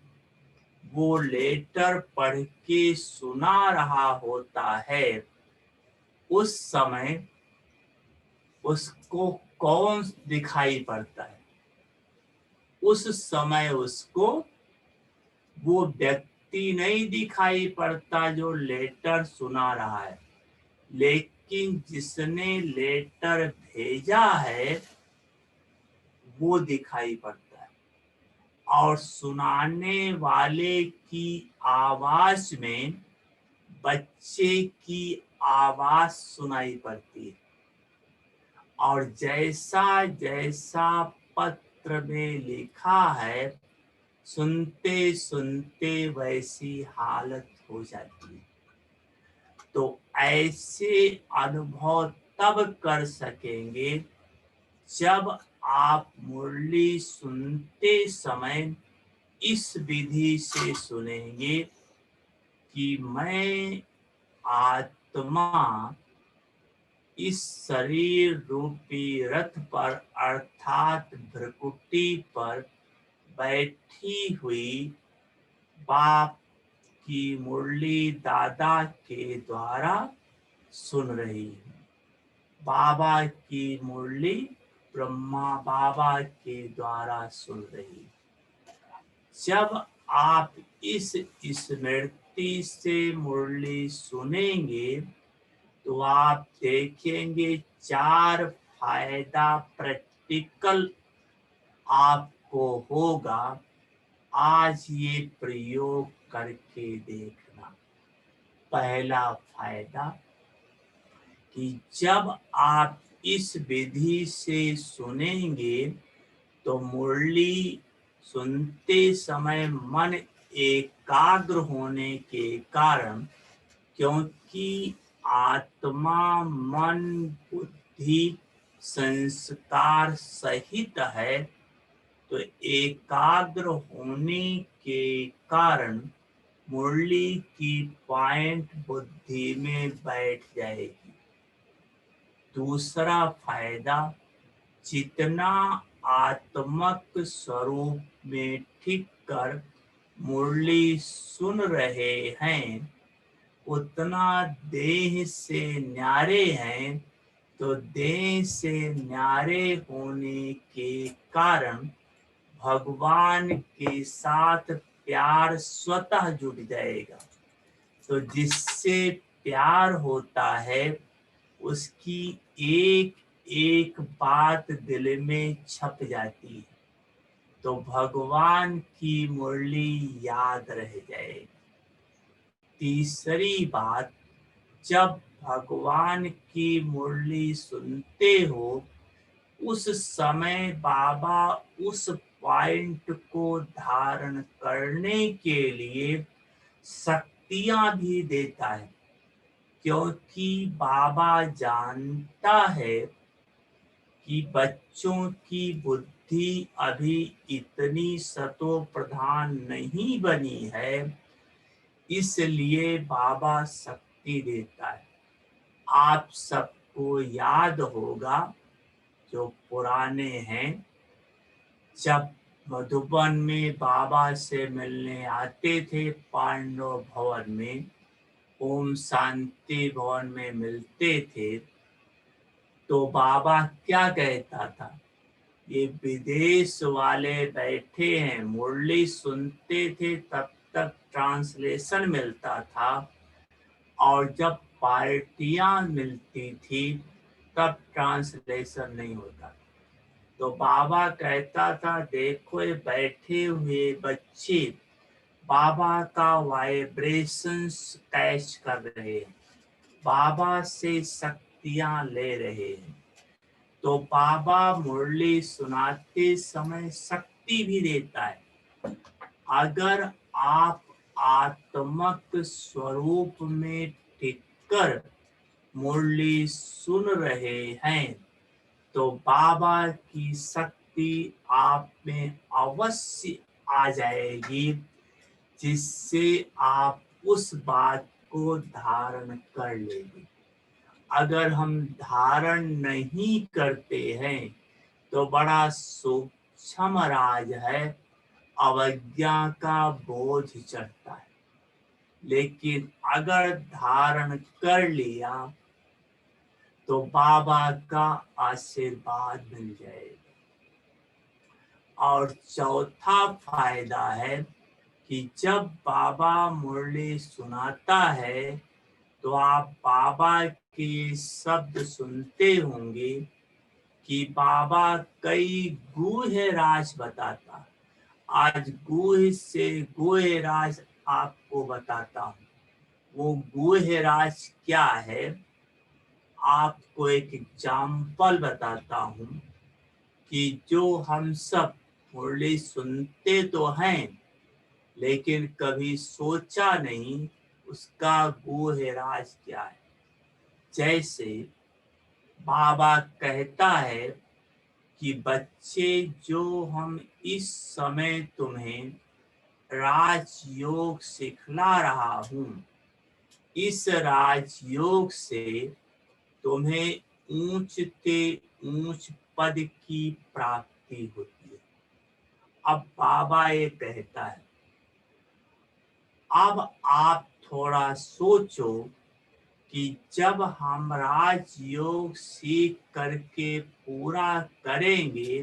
वो लेटर पढ़ के सुना रहा होता है, उस समय उसको कौन दिखाई पड़ता है? उस समय उसको वो व्यक्ति नहीं दिखाई पड़ता जो लेटर सुना रहा है, लेकिन जिसने लेटर भेजा है वो दिखाई पड़ता है। और सुनाने वाले की आवाज में बच्चे की आवाज सुनाई पड़ती है, और जैसा जैसा पत्र में लिखा है, सुनते सुनते वैसी हालत हो जाती है। तो ऐसे अनुभव तब कर सकेंगे जब आप मुरली सुनते समय इस विधि से सुनेंगे कि मैं आत्मा इस शरीर रूपी रथ पर अर्थात भ्रकुटी पर बैठी हुई बाप की मुरली दादा के द्वारा सुन रही है। बाबा की मुरली ब्रह्मा बाबा के द्वारा सुन रही है। जब आप इस स्मृति से मुरली सुनेंगे तो आप देखेंगे 4 फायदा प्रैक्टिकल आपको होगा। आज ये प्रयोग करके देखना। पहला फायदा कि जब आप इस विधि से सुनेंगे तो मुरली सुनते समय मन एकाग्र होने के कारण, क्योंकि आत्मा मन बुद्धि संस्कार सहित है, तो एकाग्र होने के कारण मुरली की पॉइंट बुद्धि में बैठ जाएगी। दूसरा फायदा, जितना आत्मक स्वरूप में टिक कर मुरली सुन रहे हैं, उतना देह से न्यारे हैं, तो देह से न्यारे होने के कारण भगवान के साथ प्यार स्वतः जुड़ जाएगा। तो जिससे प्यार होता है उसकी एक एक बात दिल में छप जाती है, तो भगवान की मुरली याद रह जाएगी। तीसरी बात, जब भगवान की मुरली सुनते हो उस समय बाबा उस पॉइंट को धारण करने के लिए शक्तियां भी देता है, क्योंकि बाबा जानता है कि बच्चों की बुद्धि अभी इतनी सतो प्रधान नहीं बनी है, इसलिए बाबा शक्ति देता है। आप सबको याद होगा, जो पुराने हैं, जब मधुबन में बाबा से मिलने आते थे पांडव भवन में, ओम शांति भवन में मिलते थे, तो बाबा क्या कहता था, ये विदेश वाले बैठे हैं, मुरली सुनते थे तब तक ट्रांसलेशन मिलता था, और जब पार्टियां मिलती थी तब ट्रांसलेशन नहीं होता। तो बाबा कहता था, देखो ये बैठे हुए बच्चे बाबा का वाइब्रेशंस कैच कर रहे हैं, बाबा से शक्तियां ले रहे हैं। तो बाबा मुरली सुनाते समय शक्ति भी देता है। अगर आप आत्मक स्वरूप में टिककर मुरली सुन रहे हैं, तो बाबा की शक्ति आप में अवश्य आ जाएगी, जिससे आप उस बात को धारण कर लेंगे। अगर हम धारण नहीं करते हैं तो बड़ा सूक्ष्म राज है, अवज्ञा का बोझ चढ़ता है। लेकिन अगर धारण कर लिया तो बाबा का आशीर्वाद मिल जाएगा। और चौथा फायदा है कि जब बाबा मुरली सुनाता है तो आप बाबा के शब्द सुनते होंगे कि बाबा कई गूढ़ राज बताता। आज गूढ़ से गूढ़ राज आपको बताता हूँ। वो गूढ़ राज क्या है, आपको एक एग्जाम्पल बताता हूँ कि जो हम सब मुरली सुनते तो हैं, लेकिन कभी सोचा नहीं उसका गूढ़ राज क्या है। जैसे बाबा कहता है कि बच्चे, जो हम इस समय तुम्हें राजयोग सिखला रहा हूँ, इस राजयोग से तुम्हें ऊंच से ऊंच पद की प्राप्ति होती है। अब बाबा ये कहता है, अब आप थोड़ा सोचो कि जब हम राजयोग सीख करके पूरा करेंगे,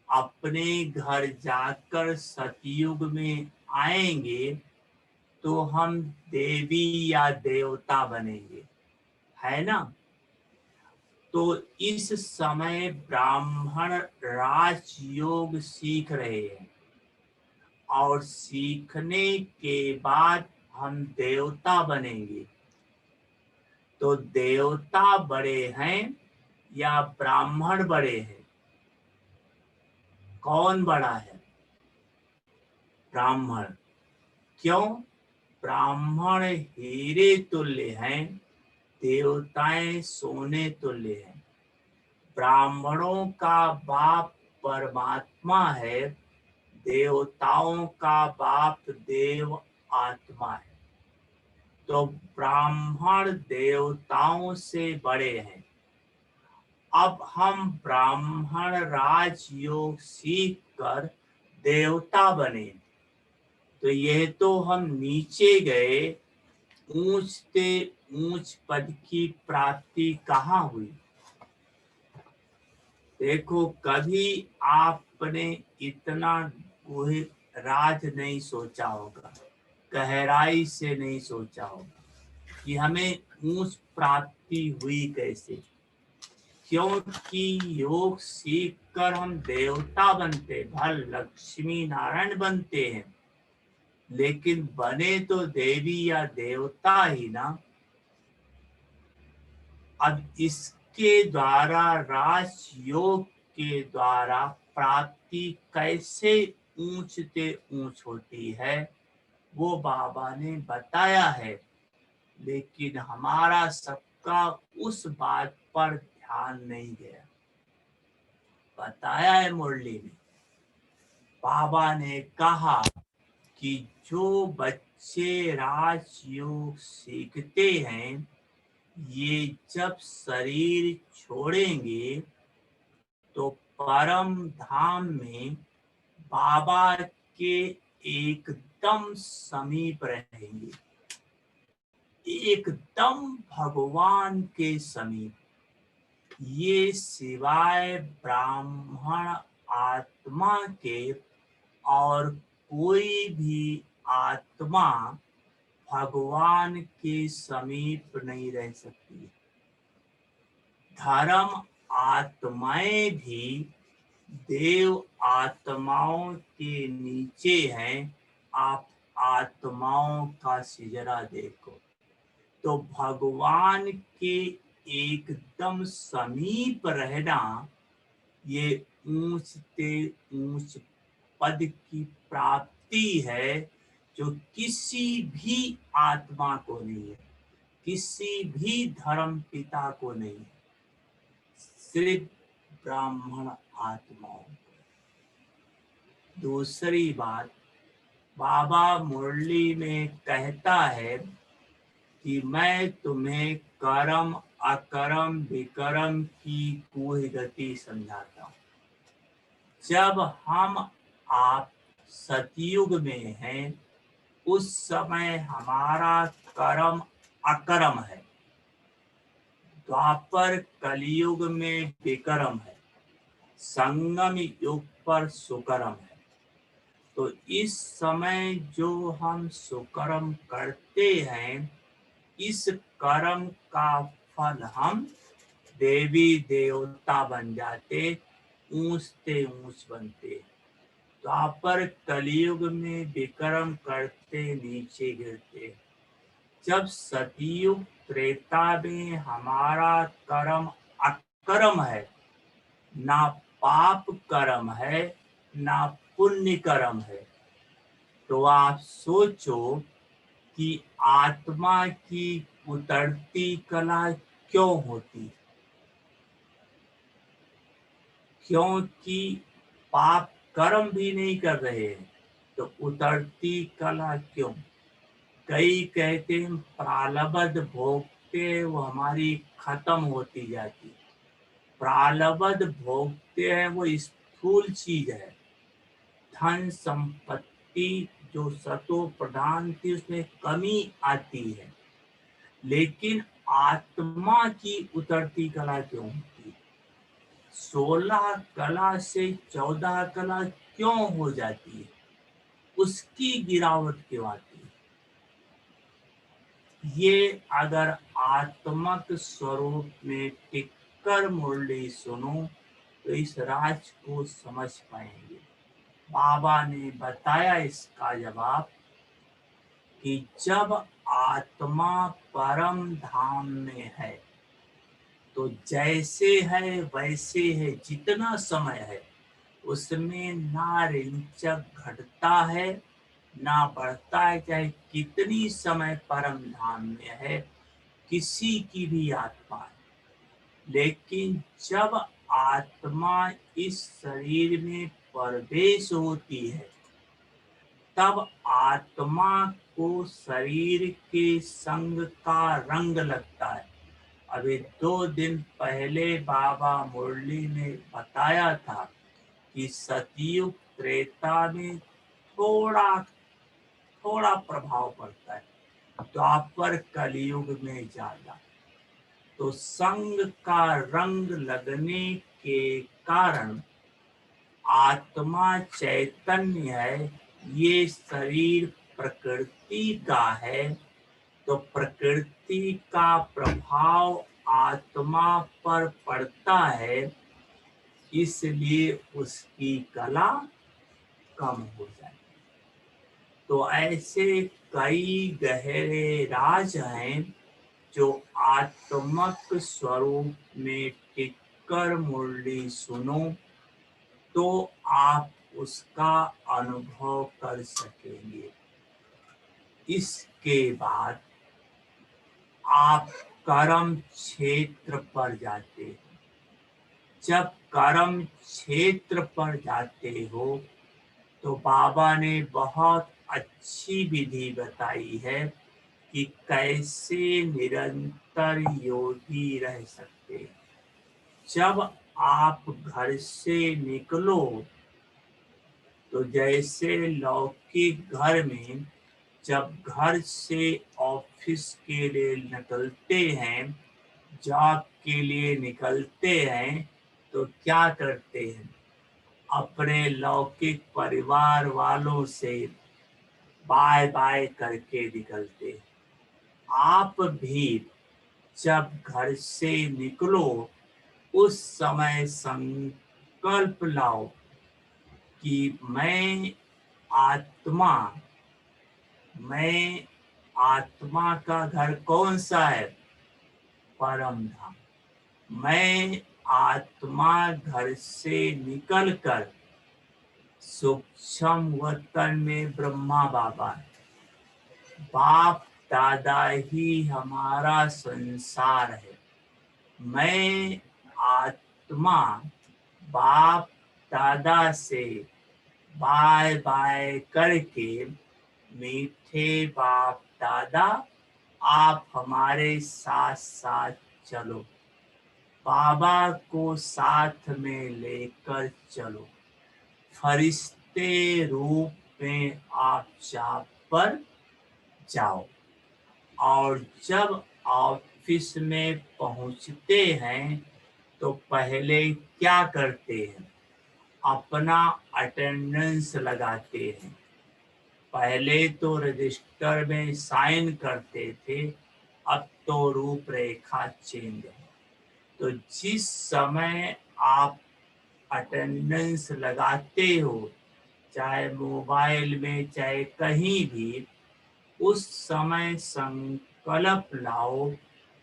अपने घर जाकर सतयुग में आएंगे, तो हम देवी या देवता बनेंगे, है ना। तो इस समय ब्राह्मण राजयोग सीख रहे हैं, और सीखने के बाद हम देवता बनेंगे। तो देवता बड़े हैं या ब्राह्मण बड़े हैं? कौन बड़ा है? ब्राह्मण। क्यों? ब्राह्मण हीरे तुल्य हैं, देवताएं सोने तुल्य हैं। ब्राह्मणों का बाप परमात्मा है, देवताओं का बाप देव आत्मा है। तो ब्राह्मण देवताओं से बड़े हैं, अब हम ब्राह्मण राजयोग सीख कर देवता बने, तो यह तो हम नीचे गए, ऊंचते ऊंच पद की प्राप्ति कहाँ हुई। देखो, कभी आपने इतना राज नहीं सोचा होगा, गहराई से नहीं सोचा होगा कि हमें ऊंच प्राप्ति हुई कैसे, क्योंकि योग सीख कर हम देवता बनते, भल लक्ष्मी नारायण बनते हैं, लेकिन बने तो देवी या देवता ही ना। अब इसके द्वारा, राजयोग के द्वारा प्राप्ति कैसे ऊंचते ऊंच होती है वो बाबा ने बताया है, लेकिन हमारा सबका उस बात पर ध्यान नहीं गया। बताया है मुरली में, बाबा ने कहा कि जो बच्चे राजयोग सीखते हैं, ये जब शरीर छोड़ेंगे तो परम धाम में बाबा के एकदम समीप रहेंगे, एकदम भगवान के समीप। ये सिवाय ब्राह्मण आत्मा के और कोई भी आत्मा भगवान के समीप नहीं रह सकती। धर्म आत्माएं भी देव आत्माओं के नीचे हैं। आप आत्माओं का सिजरा देखो तो भगवान के एकदम समीप रहना ये ऊंचते ऊंच पद की प्राप्ति है, जो किसी भी आत्मा को नहीं है, किसी भी धर्म पिता को नहीं है, सिर्फ ब्राह्मण आत्माओं को। दूसरी बात, बाबा मुरली में कहता है कि मैं तुम्हें कर्म अकर्म विकर्म की कोई गति समझाता हूँ। जब हम आप सतयुग में हैं, उस समय हमारा कर्म अकर्म है, द्वापर कलयुग में विकर्म है, संगम युग पर सुकर्म है। तो इस समय जो हम सुकर्म करते हैं, इस कर्म का फल हम देवी देवता बन जाते, ऊंचते ऊंच बनते। द्वापर कलयुग में विकर्म करते नीचे गिरते। जब सतयुग त्रेता में हमारा कर्म अकर्म है, ना पाप कर्म है ना पुण्य कर्म है, तो आप सोचो कि आत्मा की उतरती कला क्यों होती। क्योंकि पाप कर्म भी नहीं कर रहे हैं, तो उतरती कला क्यों। कई कहते हैं प्रालब्ध भोगते वो हमारी खत्म होती जाती। प्रालब्ध भोगते हैं वो स्थूल चीज है, धन संपत्ति जो सतो प्रधान थी उसमें कमी आती है, लेकिन आत्मा की उतरती कला क्यों होती। 16 कला से 14 कला क्यों हो जाती है, उसकी गिरावट क्यों आती है। ये अगर आत्मक स्वरूप में टिककर मुरली सुनो तो इस राज को समझ पाएंगे। बाबा ने बताया इसका जवाब कि जब आत्मा परम धाम में है तो जैसे है वैसे है, जितना समय है उसमें ना रिंचक घटता है ना बढ़ता है, चाहे कितनी समय परम धाम में है किसी की भी आत्मा है। लेकिन जब आत्मा इस शरीर में प्रवेश होती है, तब आत्मा को शरीर के संग का रंग लगता है, अभी 2 दिन पहले बाबा मुरली ने बताया था कि सतयुग त्रेता में थोड़ा थोड़ा प्रभाव पड़ता है, द्वापर कलयुग में ज्यादा। तो संग का रंग लगने के कारण आत्मा चैतन्य है, ये शरीर प्रकृति का है, तो प्रकृति का प्रभाव आत्मा पर पड़ता है, इसलिए उसकी कला कम हो जाती। तो ऐसे कई गहरे राज हैं जो आत्मक स्वरूप में टिककर मुरली सुनो तो आप उसका अनुभव कर सकेंगे। इसके बाद आप कर्म क्षेत्र पर जाते हो। जब कर्म क्षेत्र पर जाते हो तो बाबा ने बहुत अच्छी विधि बताई है कि कैसे निरंतर योगी रह सकते हैं। जब आप घर से निकलो तो जैसे लौकिक घर में जब घर से ऑफिस के लिए निकलते हैं, जॉब के लिए निकलते हैं, तो क्या करते हैं? अपने लौकिक परिवार वालों से बाय बाय करके निकलते हैं। आप भी जब घर से निकलो उस समय संकल्प लाओ कि मैं आत्मा का घर कौन सा है? परम धाम। मैं आत्मा घर से निकलकर सूक्ष्म वतन में ब्रह्मा बाबा है। बाप दादा ही हमारा संसार है। मैं आत्मा बाप दादा से बाय बाय करके, मीठे बाप दादा आप हमारे साथ साथ चलो, बाबा को साथ में लेकर चलो, फरिश्ते रूप में आप चाप पर जाओ। और जब ऑफिस में पहुंचते हैं तो पहले क्या करते हैं? अपना अटेंडेंस लगाते हैं। पहले तो रजिस्टर में साइन करते थे, अब तो रूपरेखा चेंज है। तो जिस समय आप अटेंडेंस लगाते हो, चाहे मोबाइल में चाहे कहीं भी, उस समय संकल्प लाओ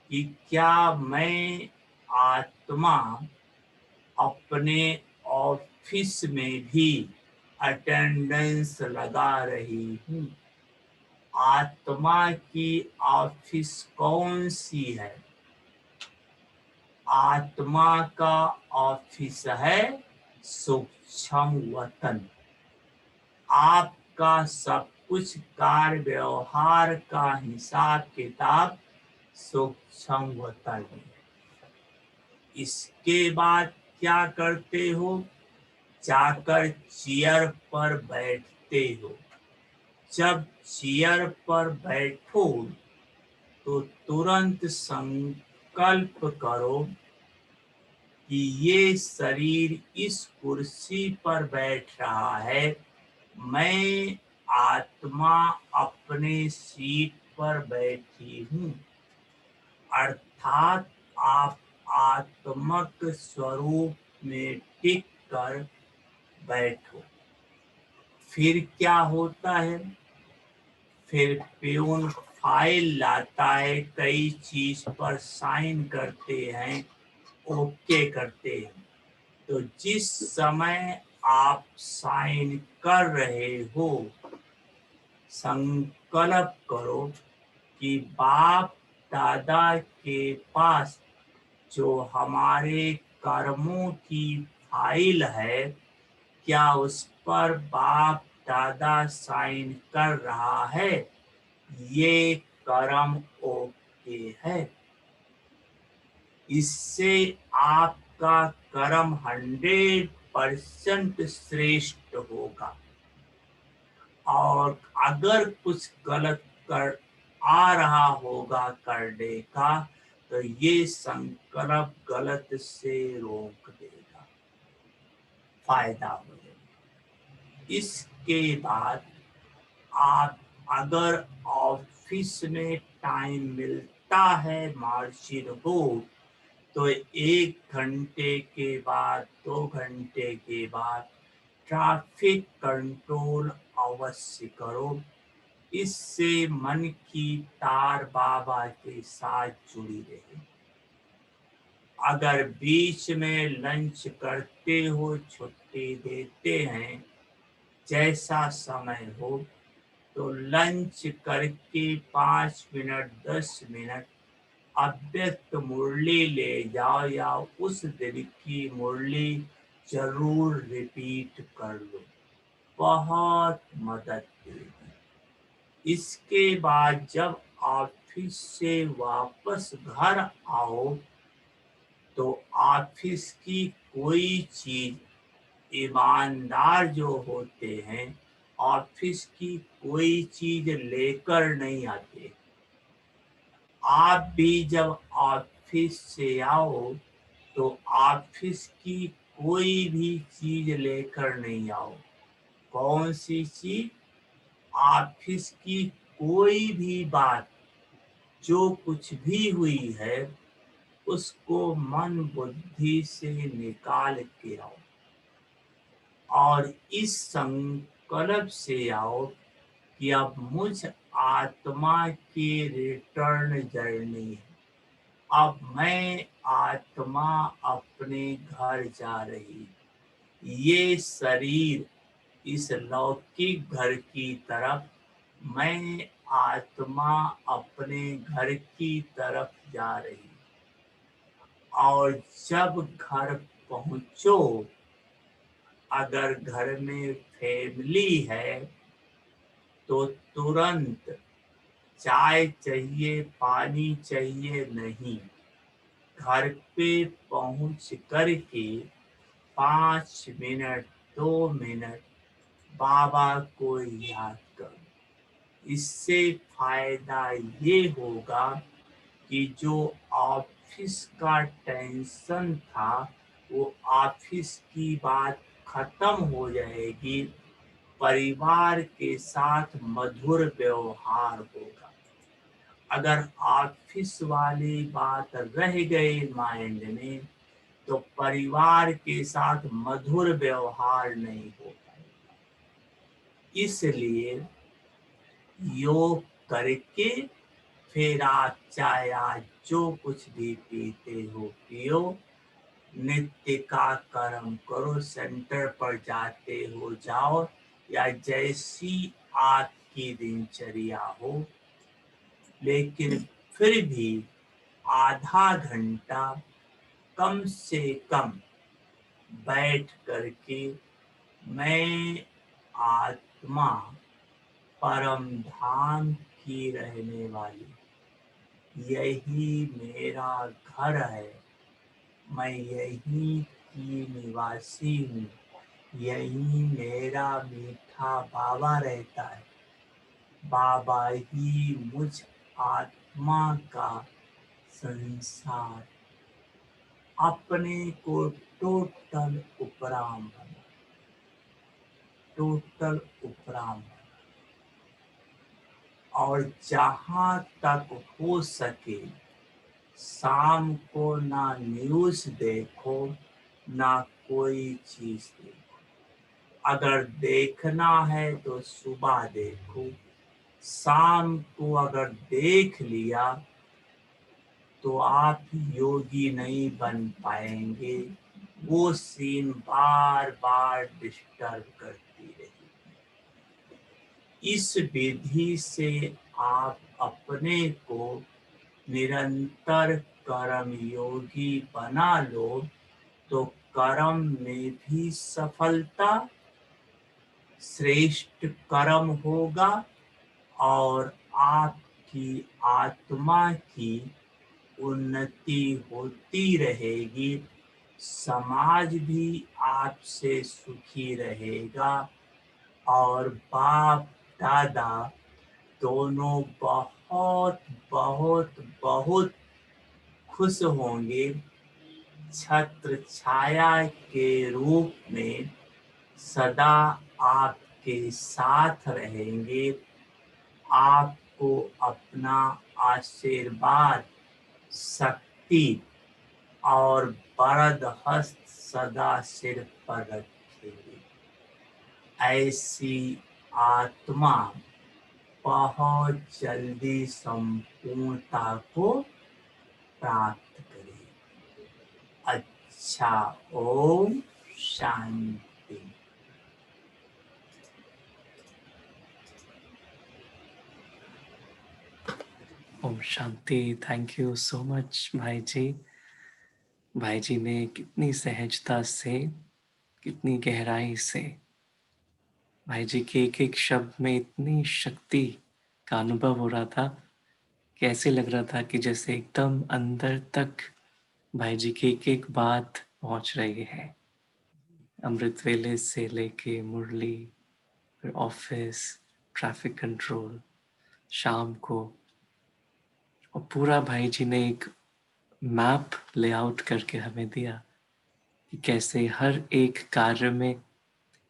कि क्या मैं आत्मा अपने ऑफिस में भी अटेंडेंस लगा रही हूँ। आत्मा की ऑफिस कौन सी है? आत्मा का ऑफिस है सूक्ष्म वतन। आपका सब कुछ कार्य व्यवहार का हिसाब किताब सूक्ष्म वतन है। इसके बाद क्या करते हो? जाकर चेयर पर बैठते हो। जब चेयर पर बैठो तो तुरंत संकल्प करो कि ये शरीर इस कुर्सी पर बैठ रहा है, मैं आत्मा अपने सीट पर बैठी हूँ। अर्थात आप आत्मक स्वरूप में टिक कर बैठो। फिर क्या होता है? फिर प्यून फाइल लाता है, कई चीज पर साइन करते हैं, ओके करते हैं। तो जिस समय आप साइन कर रहे हो, संकल्प करो कि बाप दादा के पास जो हमारे कर्मों की फाइल है, क्या उस पर बाप दादा साइन कर रहा है? ये कर्म ओके है। इससे आपका कर्म 100% श्रेष्ठ होगा। और अगर कुछ गलत कर आ रहा होगा करने का, तो ये संकल्प गलत से रोक देगा, फायदा हो जाएगा। इसके बाद आप अगर ऑफिस में टाइम मिलता है मार्जिन हो, तो 1 घंटे के बाद 2 घंटे के बाद ट्रैफिक कंट्रोल अवश्य करो। इससे मन की तार बाबा के साथ जुड़ी रहे। अगर बीच में लंच करते हो, छुट्टी देते हैं, जैसा समय हो, तो लंच करके 5 मिनट 10 मिनट अव्यक्त मुरली ले जाओ या उस दिन की मुरली जरूर रिपीट कर लो, बहुत मदद देगी। इसके बाद जब ऑफिस से वापस घर आओ, तो ऑफिस की कोई चीज, ईमानदार जो होते हैं, ऑफिस की कोई चीज लेकर नहीं आते। आप भी जब ऑफिस से आओ, तो ऑफिस की कोई भी चीज लेकर नहीं आओ। कौन सी चीज? ऑफिस की कोई भी बात, जो कुछ भी हुई है, उसको मन बुद्धि से निकाल के आओ और इस संकल्प से आओ कि अब मुझ आत्मा की रिटर्न जर्नी है। अब मैं आत्मा अपने घर जा रही। ये शरीर इस लौकिक घर की तरफ, मैं आत्मा अपने घर की तरफ जा रही। और जब घर पहुंचो, अगर घर में फैमिली है, तो तुरंत चाय चाहिए, पानी चाहिए नहीं। घर पे पहुंच करके 5 मिनट 2 मिनट बाबा को याद करो। इससे फायदा ये होगा कि जो ऑफिस का टेंशन था, वो ऑफिस की बात खत्म हो जाएगी। परिवार के साथ मधुर व्यवहार होगा। अगर ऑफिस वाली बात रह गई माइंड में, तो परिवार के साथ मधुर व्यवहार नहीं हो पाएगा। इसलिए योग करके फिर आप चाहे आज जो कुछ भी पीते हो पियो, नित्य का कर्म करो, सेंटर पर जाते हो जाओ, या जैसी आपकी दिनचर्या हो। लेकिन फिर भी आधा घंटा कम से कम बैठ करके मैं आत्मा परम धाम की रहने वाली, यही मेरा घर है, मैं यही की निवासी हूँ, यही मेरा मीठा बाबा रहता है, बाबा ही मुझ आत्मा का संसार। अपने को टोटल उपराम बना, टोटल उपराम। और जहाँ तक हो सके शाम को ना न्यूज़ देखो, ना कोई चीज देखो। अगर देखना है तो सुबह देखो, शाम को अगर देख लिया तो आप योगी नहीं बन पाएंगे। वो सीन बार बार डिस्टर्ब करती रहेगी। इस विधि से आप अपने को निरंतर कर्म योगी बना लो, तो कर्म में भी सफलता, श्रेष्ठ कर्म होगा और आपकी आत्मा की उन्नति होती रहेगी, समाज भी आपसे सुखी रहेगा और बाप दादा दोनों बहुत बहुत बहुत खुश होंगे। छत्र छाया के रूप में सदा आपके साथ रहेंगे, आपको अपना आशीर्वाद, शक्ति और वरद हस्त सदा सिर पर रखेंगे। ऐसी आत्मा बहुत जल्दी संपूर्णता को प्राप्त करेगी। अच्छा, ओम शांति। ओम शांति। थैंक यू सो मच भाई जी। भाई जी ने कितनी सहजता से, कितनी गहराई से, भाई जी के एक एक शब्द में इतनी शक्ति का अनुभव हो रहा था कि ऐसे लग रहा था कि जैसे एकदम अंदर तक भाई जी की एक एक बात पहुंच रही है। अमृत वेले से लेके मुरली, फिर ऑफिस, ट्रैफिक कंट्रोल, शाम को, और पूरा भाई जी ने एक मैप लेआउट करके हमें दिया कि कैसे हर एक कार्य में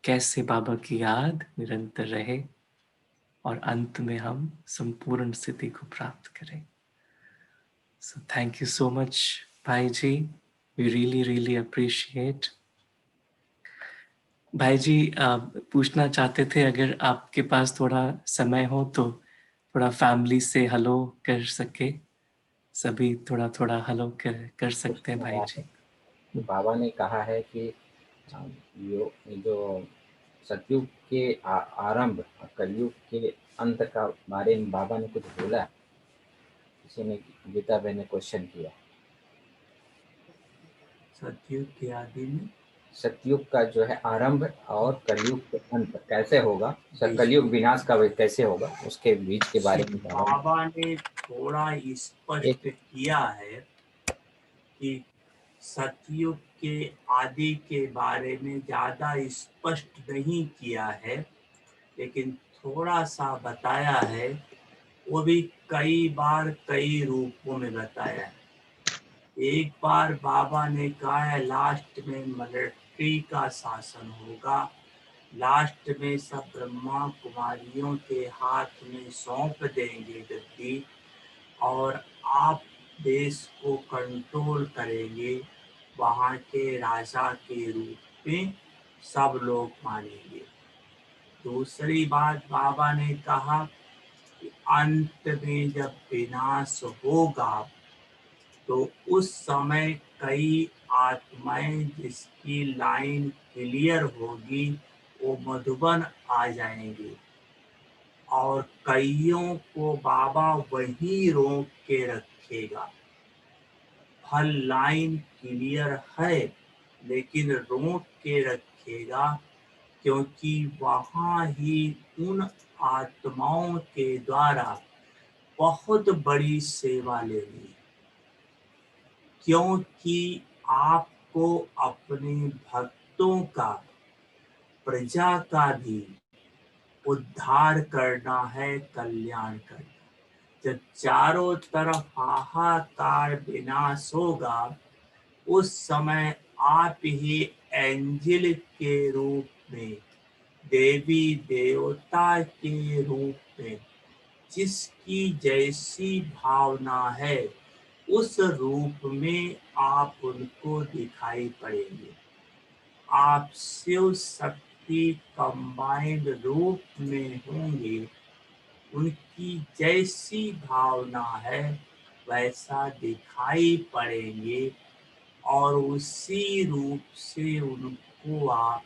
कैसे बाबा की याद निरंतर रहे और अंत में हम संपूर्ण स्थिति को प्राप्त करें। So thank you so much भाई जी, वी रियली रियली अप्रिशिएट। भाई जी पूछना चाहते थे, अगर आपके पास थोड़ा समय हो तो थोड़ा फैमिली से हेलो कर सके, सभी थोड़ा थोड़ा हेलो कर सकते हैं भाई जी। बाबा ने कहा है कि जो सतयुग के आरंभ और कलयुग के अंत का बारे में बाबा ने कुछ बोला। किसी ने, गीता बहन ने क्वेश्चन किया, सतयुग के आदि में सतयुग का जो है आरंभ और कलयुग के अंत कैसे होगा, कलयुग विनाश का कैसे होगा, उसके बीच के बारे में बाबा ने थोड़ा स्पष्ट किया है कि सतयुग के आदि के बारे में ज्यादा स्पष्ट नहीं किया है, लेकिन थोड़ा सा बताया है। वो भी कई बार कई रूपों में बताया है। एक बार बाबा ने कहा है लास्ट में मिलिट्री का शासन होगा, लास्ट में सब ब्रह्मा कुमारियों के हाथ में सौंप देंगे गद्दी और आप देश को कंट्रोल करेंगे, वहाँ के राजा के रूप में सब लोग मानेंगे। दूसरी बात बाबा ने कहा कि अंत में जब विनाश होगा तो उस समय कई आत्माएं जिसकी लाइन क्लियर होगी वो मधुबन आ जाएंगे और कईयों को बाबा वहीं रोक के रखेगा। हर लाइन क्लियर है लेकिन रोक के रखेगा, क्योंकि वहाँ ही उन आत्माओं के द्वारा बहुत बड़ी सेवा लेनी है। क्योंकि आपको अपने भक्तों का, प्रजा का भी उद्धार करना है, कल्याण करना। जब चारों तरफ हाहाकार विनाश होगा उस समय आप ही एंजल के रूप में, देवी देवता के रूप में, जिसकी जैसी भावना है उस रूप में आप उनको दिखाई पड़ेंगे। आप शिव शक्ति कंबाइंड रूप में होंगे, उनकी जैसी भावना है वैसा दिखाई पड़ेंगे और उसी रूप से उनको आप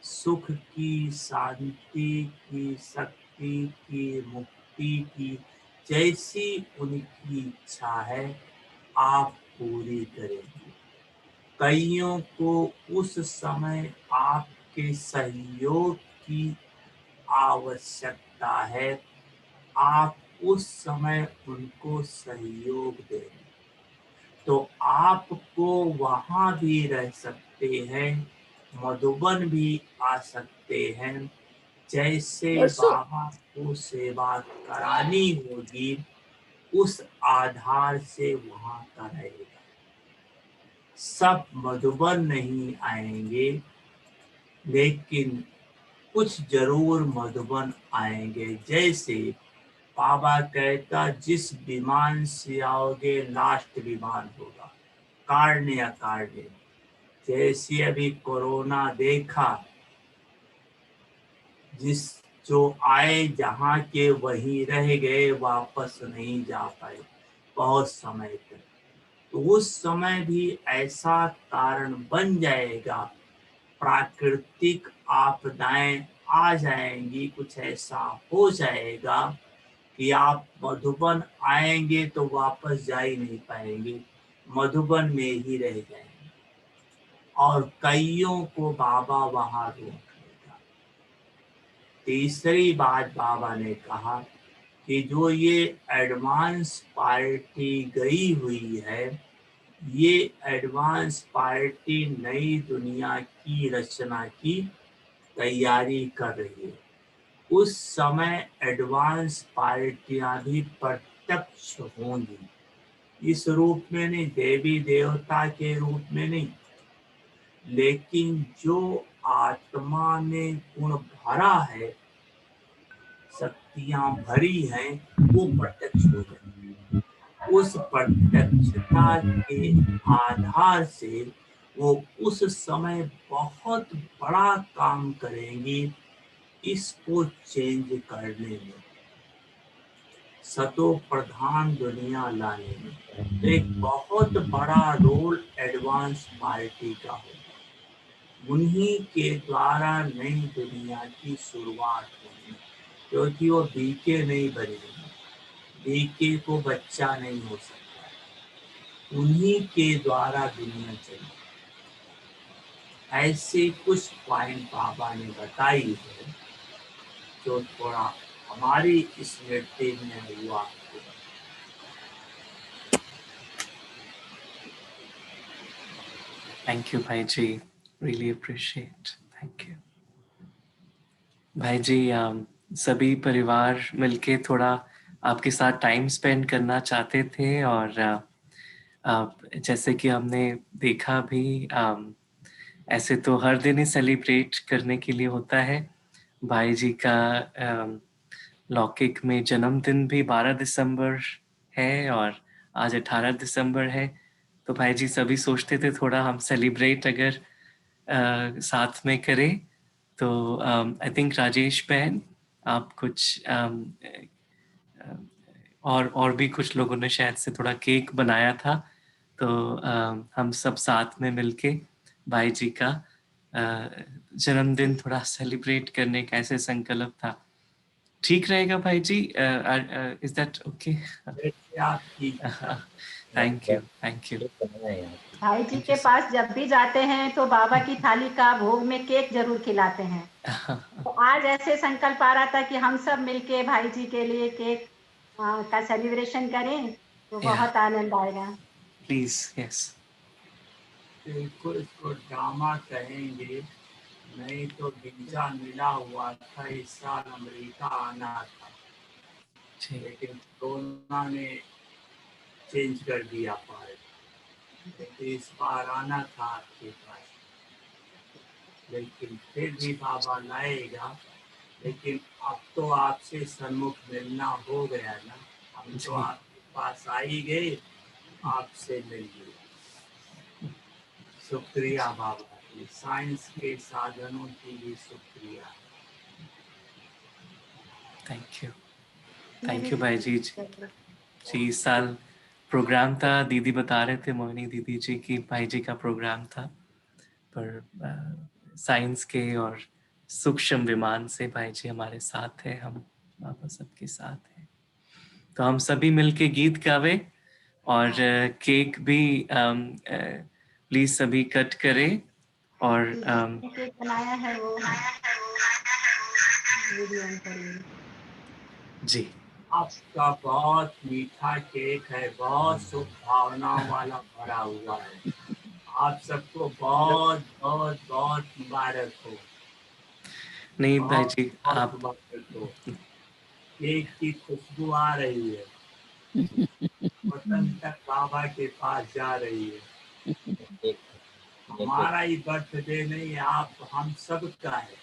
सुख की, शांति की, शक्ति की, मुक्ति की, जैसी उनकी इच्छा है आप पूरी करेंगे। कईयों को उस समय आपके सहयोग की आवश्यकता है, आप उस समय उनको सहयोग देंगे। आपको वहां भी रह सकते हैं, मधुबन भी आ सकते हैं। जैसे बाबा को सेवा करानी होगी उस आधार से वहां का रहेगा। सब मधुबन नहीं आएंगे, लेकिन कुछ जरूर मधुबन आएंगे। जैसे बाबा कहता जिस विमान से आओगे लास्ट विमान होगा, कार्य अकार्य। जैसे अभी कोरोना देखा, जो आए जहाँ के वहीं रह गए, वापस नहीं जा पाए बहुत समय तक। तो उस समय भी ऐसा कारण बन जाएगा, प्राकृतिक आपदाएं आ जाएंगी, कुछ ऐसा हो जाएगा कि आप मधुबन आएंगे तो वापस जा ही नहीं पाएंगे, मधुबन में ही रह जाएंगे। और कईयों को बाबा वहां रोक लेगा। तीसरी बात बाबा ने कहा कि जो ये एडवांस पार्टी गई हुई है, ये एडवांस पार्टी नई दुनिया की रचना की तैयारी कर रही है। उस समय एडवांस पार्टियां भी प्रत्यक्ष होंगी, इस रूप में नहीं, देवी देवता के रूप में नहीं, लेकिन जो आत्मा में गुण भरा है, शक्तियां भरी हैं, वो प्रत्यक्ष हो जाएंगी। उस प्रत्यक्षता के आधार से वो उस समय बहुत बड़ा काम करेंगी, इसको चेंज करने में, सतो प्रधान दुनिया लाने में। तो एक बहुत बड़ा रोल एडवांस पार्टी का होगा। उन्हीं के द्वारा नई दुनिया की शुरुआत होगी, क्योंकि वो बीके नहीं बनेगी, बीके को बच्चा नहीं हो सकता, उन्हीं के द्वारा दुनिया चली। ऐसे कुछ पॉइंट बाबा ने बताई है जो थोड़ा हमारी स्मृति में हुआ। थैंक यू भाई जी, रियली अप्रिशिएट, थैंक यू भाई जी। सभी परिवार मिलके थोड़ा आपके साथ टाइम स्पेंड करना चाहते थे, और जैसे कि हमने देखा भी, ऐसे तो हर दिन ही सेलिब्रेट करने के लिए होता है। भाई जी का लौकिक में जन्मदिन भी 12 दिसंबर है और आज 18 दिसंबर है। तो भाई जी सभी सोचते थे थोड़ा हम सेलिब्रेट अगर साथ में करें। तो आई थिंक राजेश बहन आप कुछ और भी कुछ लोगों ने शायद से थोड़ा केक बनाया था, तो हम सब साथ में मिलके भाई जी का जन्मदिन थोड़ा सेलिब्रेट करने का ऐसे संकल्प था। ठीक रहेगा भाई जी? Is that okay? Thank you, thank you. भाई जी के पास जब भी जाते हैं तो बाबा की थाली का भोग में केक जरूर खिलाते हैं। तो आज ऐसे संकल्प आ रहा था कि हम सब मिलके भाई जी के लिए केक का सेलिब्रेशन करें, तो बहुत आनंद आएगा। Please, yes. बिल्कुल, इसको ड्रामा कहेंगे, नहीं तो वीजा मिला हुआ था, इस साल अमेरिका आना था, लेकिन कोरोना ने चेंज कर दिया पाए। तो इस बार आना था आपके पास, लेकिन फिर भी बाबा लाएगा। लेकिन अब तो आपसे सन्मुख मिलना हो गया ना, हम तो आपके पास आ ही गए, आपसे मिल गए। शुक्रिया बाबा, साइंस के साधनों के लिए शुक्रिया। थैंक यू भाई जी। इस साल प्रोग्राम था, दीदी बता रहे थे, मोहिनी दीदी जी की भाई जी का प्रोग्राम था, पर साइंस के और सूक्ष्म विमान से भाई जी हमारे साथ है, हम बाबा सबके साथ हैं। तो हम सभी मिलके गीत गावे और केक भी प्लीज सभी कट करें। और केक बनाया है वो वीडियो ऑन करेंगे। जी आपका बहुत मीठा केक है, बहुत शुभ भावनाओं वाला भरा हुआ है। आप सबको बहुत बहुत बहुत मुबारक हो। नहीं भाई बहुत जी, बहुत आप मुबारक हो। केक की खुशबू आ रही है, वतन तक बाबा के पास जा रही है। एक हमारा ही बर्थडे नहीं, आप हम सब का है।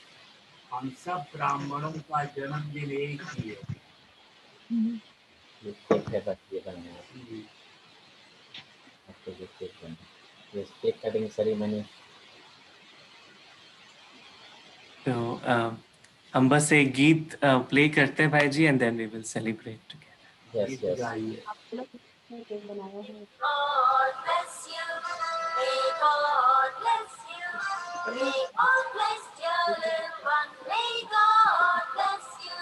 हम सब ब्राह्मणों का जन्मदिन एक ही है। केक है, बस ये बनाया जी। आपको, जो केक बना, ये केक कटिंग सेरेमनी। तो हम बस एक गीत प्ले करते हैं भाई जी, and then we will celebrate together. Yes Geet yes. गाइए। केक बनाया है। God bless you. May God bless you. May God bless your little one. May God bless you.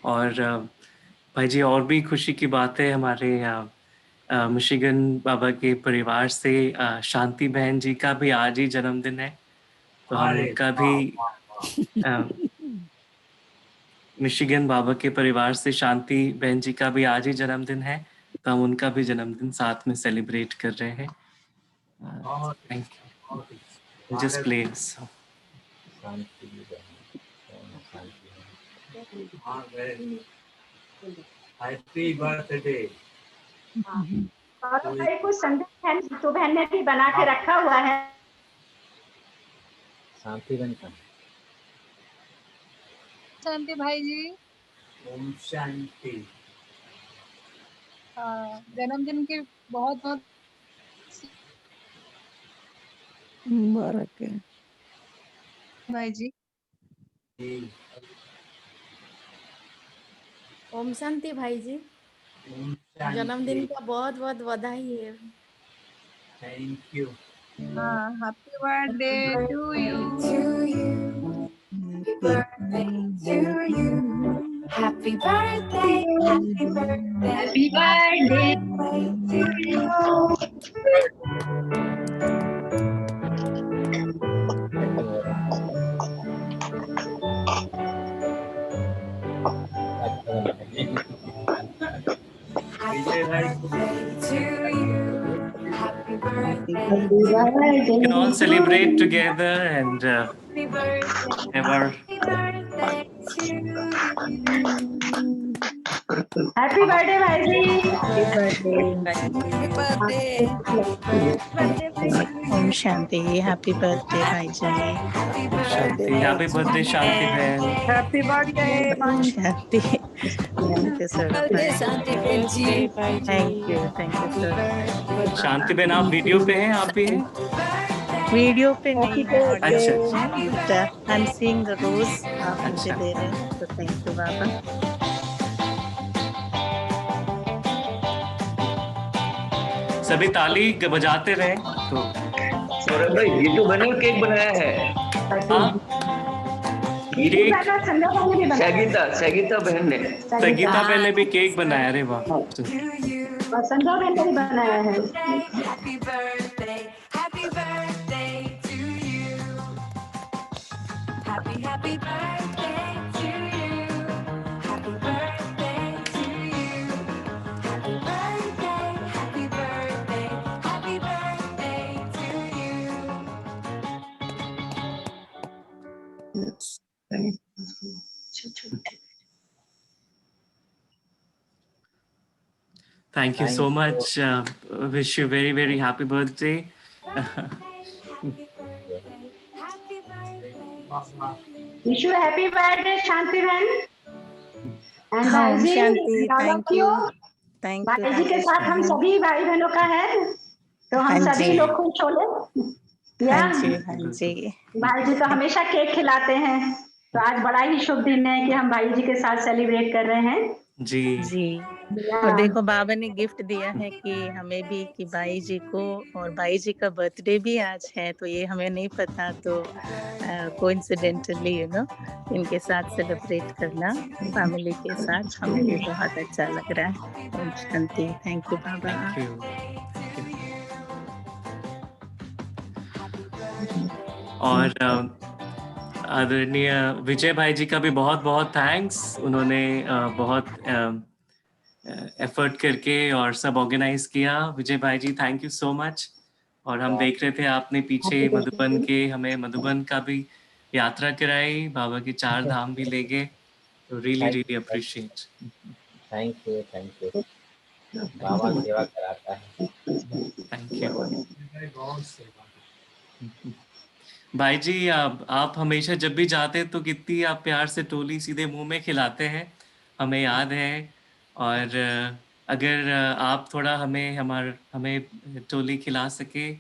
और भाई जी, और भी खुशी की बात है, हमारे मिशिगन बाबा के परिवार से शांति बहन जी का भी आज ही जन्मदिन है। तो हम अरे उनका भी वाह वाह वाह। मिशिगन बाबा के परिवार से शांति बहन जी का भी आज ही जन्मदिन है, तो हम उनका भी जन्मदिन साथ में सेलिब्रेट कर रहे हैं। बहुत थैंक बहुत यू। Just play. शांति बहन, शांति बहन। हाँ, हैप्पी बर्थडे। और भाई कुछ संदेश बहन, तो बहन ने भी बना के रखा हुआ है। शांति बहन का शांति भाई जी, ओम शांति। जन्मदिन की बहुत बहुत मुबारक है भाई जी। जी। ओम शांति भाई जी, ओम जन्मदिन शांति। का बहुत बहुत बधाई है। Thank you. Happy birthday to you. Happy birthday, happy birthday, happy birthday to you. Vijay भाई To you. Happy birthday, We can all celebrate together and happy birthday, ever. happy birthday to you. Happy birthday भाई जी। ओम शांति। Happy birthday भाई जी। Happy Shanti, birthday happy to birthday Shanti बहन। Happy birthday Shanti. Thank you sir. Thank you sir. Shanti बहन, आप video पे हैं? आप भी हैं? वीडियो पे नहीं है, ऑडियो अच्छा पे है, but I am seeing the rose आप मुझे अच्छा। दे रहे हैं, तो थैंक यू बाबा। सभी ताली बजाते रहे तो। सौरभ भाई जीतू बने केक बनाया है। हाँ, केक संध्या बहन ने भी बनाया। सगीता बहन ने। संगीता बहन ने भी केक बनाया। अरे वाह। to you. और संध्या बहन ने भी बनाया है। Happy birthday, happy birthday to you. Happy birthday to you. Happy birthday to you. Happy birthday, happy birthday, happy birthday to you. Thank you so much. Wish you very very happy birthday. Wish you happy birthday Shanti बहन। And भाई ओम जी, शांति। Thank you. Thank you. भाई जी के साथ हम सभी भाई बहनों का है, तो हम हाँ सभी जी। लोग खुश हो ले। हाँ जी, हाँ जी। भाई जी तो हमेशा केक खिलाते हैं, तो आज बड़ा ही शुभ दिन है कि हम भाई जी के साथ सेलिब्रेट कर रहे हैं। जी जी। और देखो बाबा ने गिफ्ट दिया है कि हमें भी, कि बाई जी को, और बाई जी का बर्थडे भी आज है, तो ये हमें नहीं पता, तो कोइंसिडेंटली इनके साथ सेलिब्रेट करना फैमिली के साथ हमें भी बहुत अच्छा लग रहा है। ओम शांति। थैंक यू बाबा। Thank you. और आदरणीय विजय भाई जी का भी बहुत बहुत थैंक्स। उन्होंने बहुत एफर्ट करके और सब ऑर्गेनाइज किया। विजय भाई जी थैंक यू सो मच। और हम देख रहे थे आपने पीछे मधुबन के, हमें मधुबन का भी यात्रा कराई, बाबा के 4 धाम भी ले गए, तो रियली अप्रिशिएट। Thank you. बाबा सेवा कराता है। थैंक यू भाई जी। आप हमेशा जब भी जाते हैं तो कितनी आप प्यार से टोली सीधे मुंह में खिलाते हैं, हमें याद है। और अगर आप थोड़ा हमें टोली खिला सके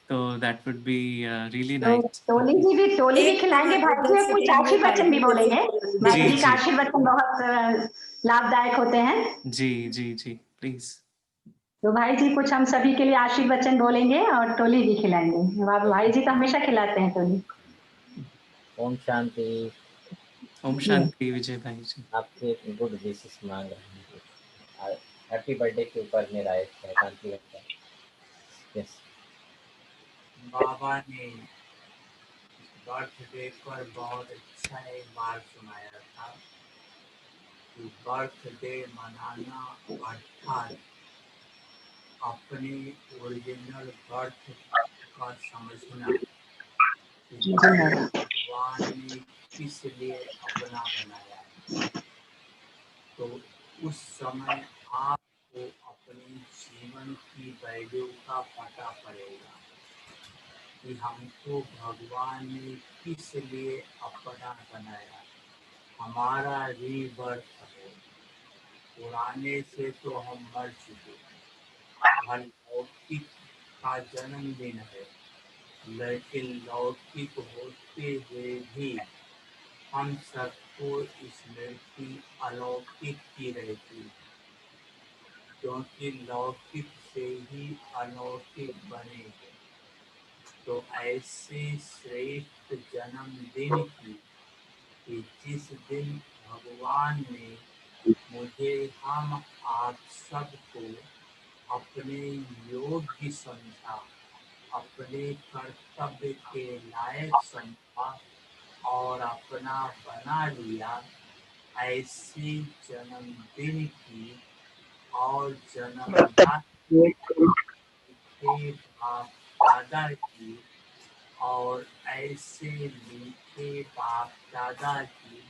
तो दैट वुड बी रियली तो नाइस। टोली भी खिलाएंगे भाई जी, और कुछ आशीर्वचन भी बोलेंगे। भाई जी का आशीर्वचन बहुत लाभदायक होते हैं। जी जी जी प्लीज। तो भाई जी कुछ हम सभी के लिए आशीर्वचन बोलेंगे और टोली भी खिलाएंगे। भाई जी तो हमेशा खिलाते हैं टोली। ओम शांति। ओम शांति विजय भाई जी। आपसे गुड विशेस मांग रहे हैं। हैप्पी बर्थडे के ऊपर मेरा एक शांति लगता है। यस। बाबा ने बर्थडे पर बहुत अच्छा एक बार सुनाया था कि बर्थडे मनाना अर्थात अपने ओरिजिनल बर्थ का समझना कि भगवान ने किस लिए अपना बनाया है। तो उस समय आपको अपने जीवन की वैल्यू का पता पड़ेगा कि हमको भगवान ने किस लिए अपना बनाया। हमारा रीबर्थ है, पुराने से तो हम मर चुके हैं। लौकिक का जन्मदिन है, लेकिन लौकिक होते हुए भी हम सबको स्मृति अलौकिक की रहती, क्योंकि लौकिक से ही अलौकिक बनेंगे। तो ऐसे श्रेष्ठ जन्मदिन की कि जिस दिन भगवान ने मुझे, हम आप सबको अपने योग्य समझा, अपने कर्तव्य के लायक समझा और अपना बना लिया, ऐसे जन्मदिन की और जन्मदाता के बाप दादा की और ऐसे मीठे बाप दादा की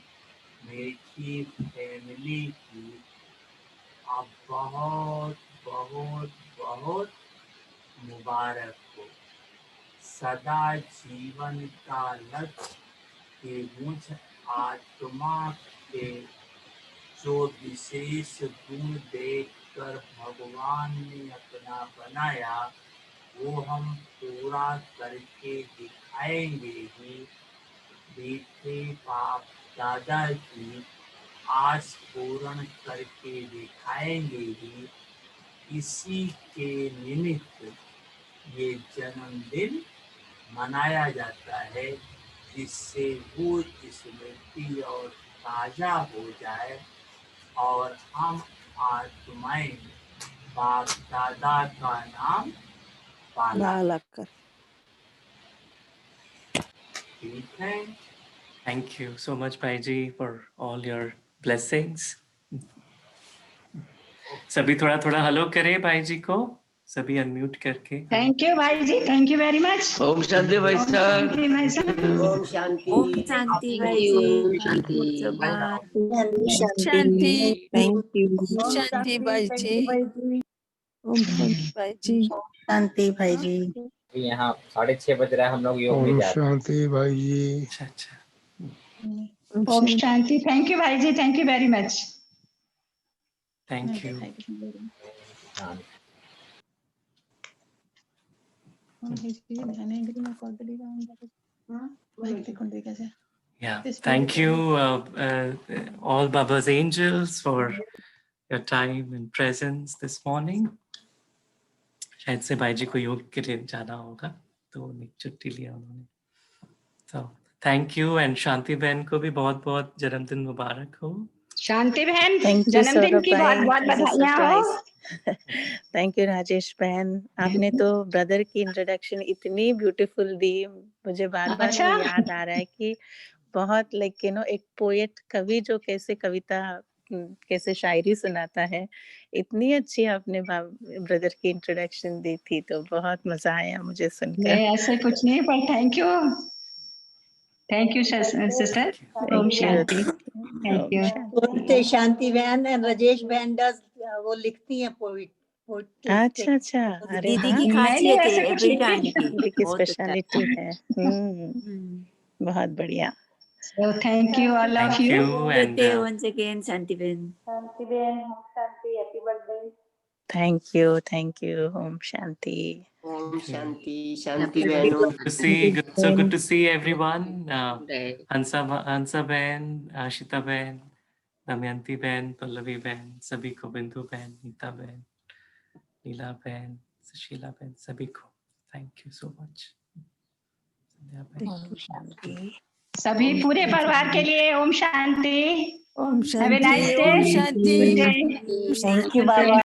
मीठी फैमिली की आप बहुत बहुत बहुत मुबारक हो। सदा जीवन का लक्ष्य कि मुझ आत्मा के जो विशेष गुण देखकर भगवान ने अपना बनाया, वो हम पूरा करके दिखाएंगे ही। मीठे बाप दादा की आस पूर्ण करके दिखाएंगे ही। इसी के निमित्त ये जन्मदिन मनाया जाता है, जिससे वो स्मृति और ताजा हो जाए और हम आत्माएं बाप दादा का नाम पाला कर। ठीक है। थैंक यू सो मच भाई जी फॉर ऑल योर ब्लेसिंग्स। सभी थोड़ा थोड़ा हेलो करें भाई जी को, सभी अनम्यूट करके। थैंक यू भाई जी, thank you very much. Om Shanti भाई साहब। ओम शांति भाई जी। शांति। Thank you. शांति भाई जी। ओम शांति भाई जी। शांति भाई जी। यहाँ 6:30 बज रहा है, हम लोग योग में जा रहे हैं। शांति भाई जी। अच्छा अच्छा। ओम शांति। थैंक यू भाई जी, thank you very much. Thank you. हाँ। Yeah, thank you all Baba's angels for your time and presence this morning. शायद से भाई जी को योग के लिए जाना होगा तो छुट्टी लिया उन्होंने. So thank you and शांति बहन को भी बहुत बहुत जन्मदिन मुबारक हो. शांति बहन थैंक यू जन्मदिन सौरभ की बहुत भाई. बहुत बधाइयाँ हो. थैंक यू राजेश बहन. आपने तो ब्रदर की इंट्रोडक्शन इतनी ब्यूटीफुल दी. मुझे बार बार अच्छा. वो याद आ रहा है कि बहुत लाइक एक पोएट कवि जो कैसे कविता कैसे शायरी सुनाता है, इतनी अच्छी आपने ब्रदर की इंट्रोडक्शन दी थी तो बहुत मजा आया मुझे सुनकर. नहीं ऐसे कुछ नहीं पर थैंक यू सिस्टर. ओम शांति. Thank you. बोलते शांति बहन एंड राजेश बहन डज वो लिखती हैं पोइट. अच्छा अच्छा. अरे दीदी हाँ, की खासियत है एवरी टाइम दीदी की स्पेशलिटी है. बहुत बढ़िया. So thank you all of Thank you. you and once again शांति बहन. शांति बहन Shanti happy birthday. Thank you. ओम शांति. ओम शांति. शांति बहन. so good to see everyone. Hansa बहन, आशिता बहन, दमयंती बहन, पल्लवी बहन, सभी को, बिंदु बहन, नीता बहन, नीला बहन, सुशीला बहन, सभी को थैंक यू सो मच. सभी पूरे परिवार के लिए ओम शांति. ओम Have a nice day. Shanti. Good day. Thank you Baba.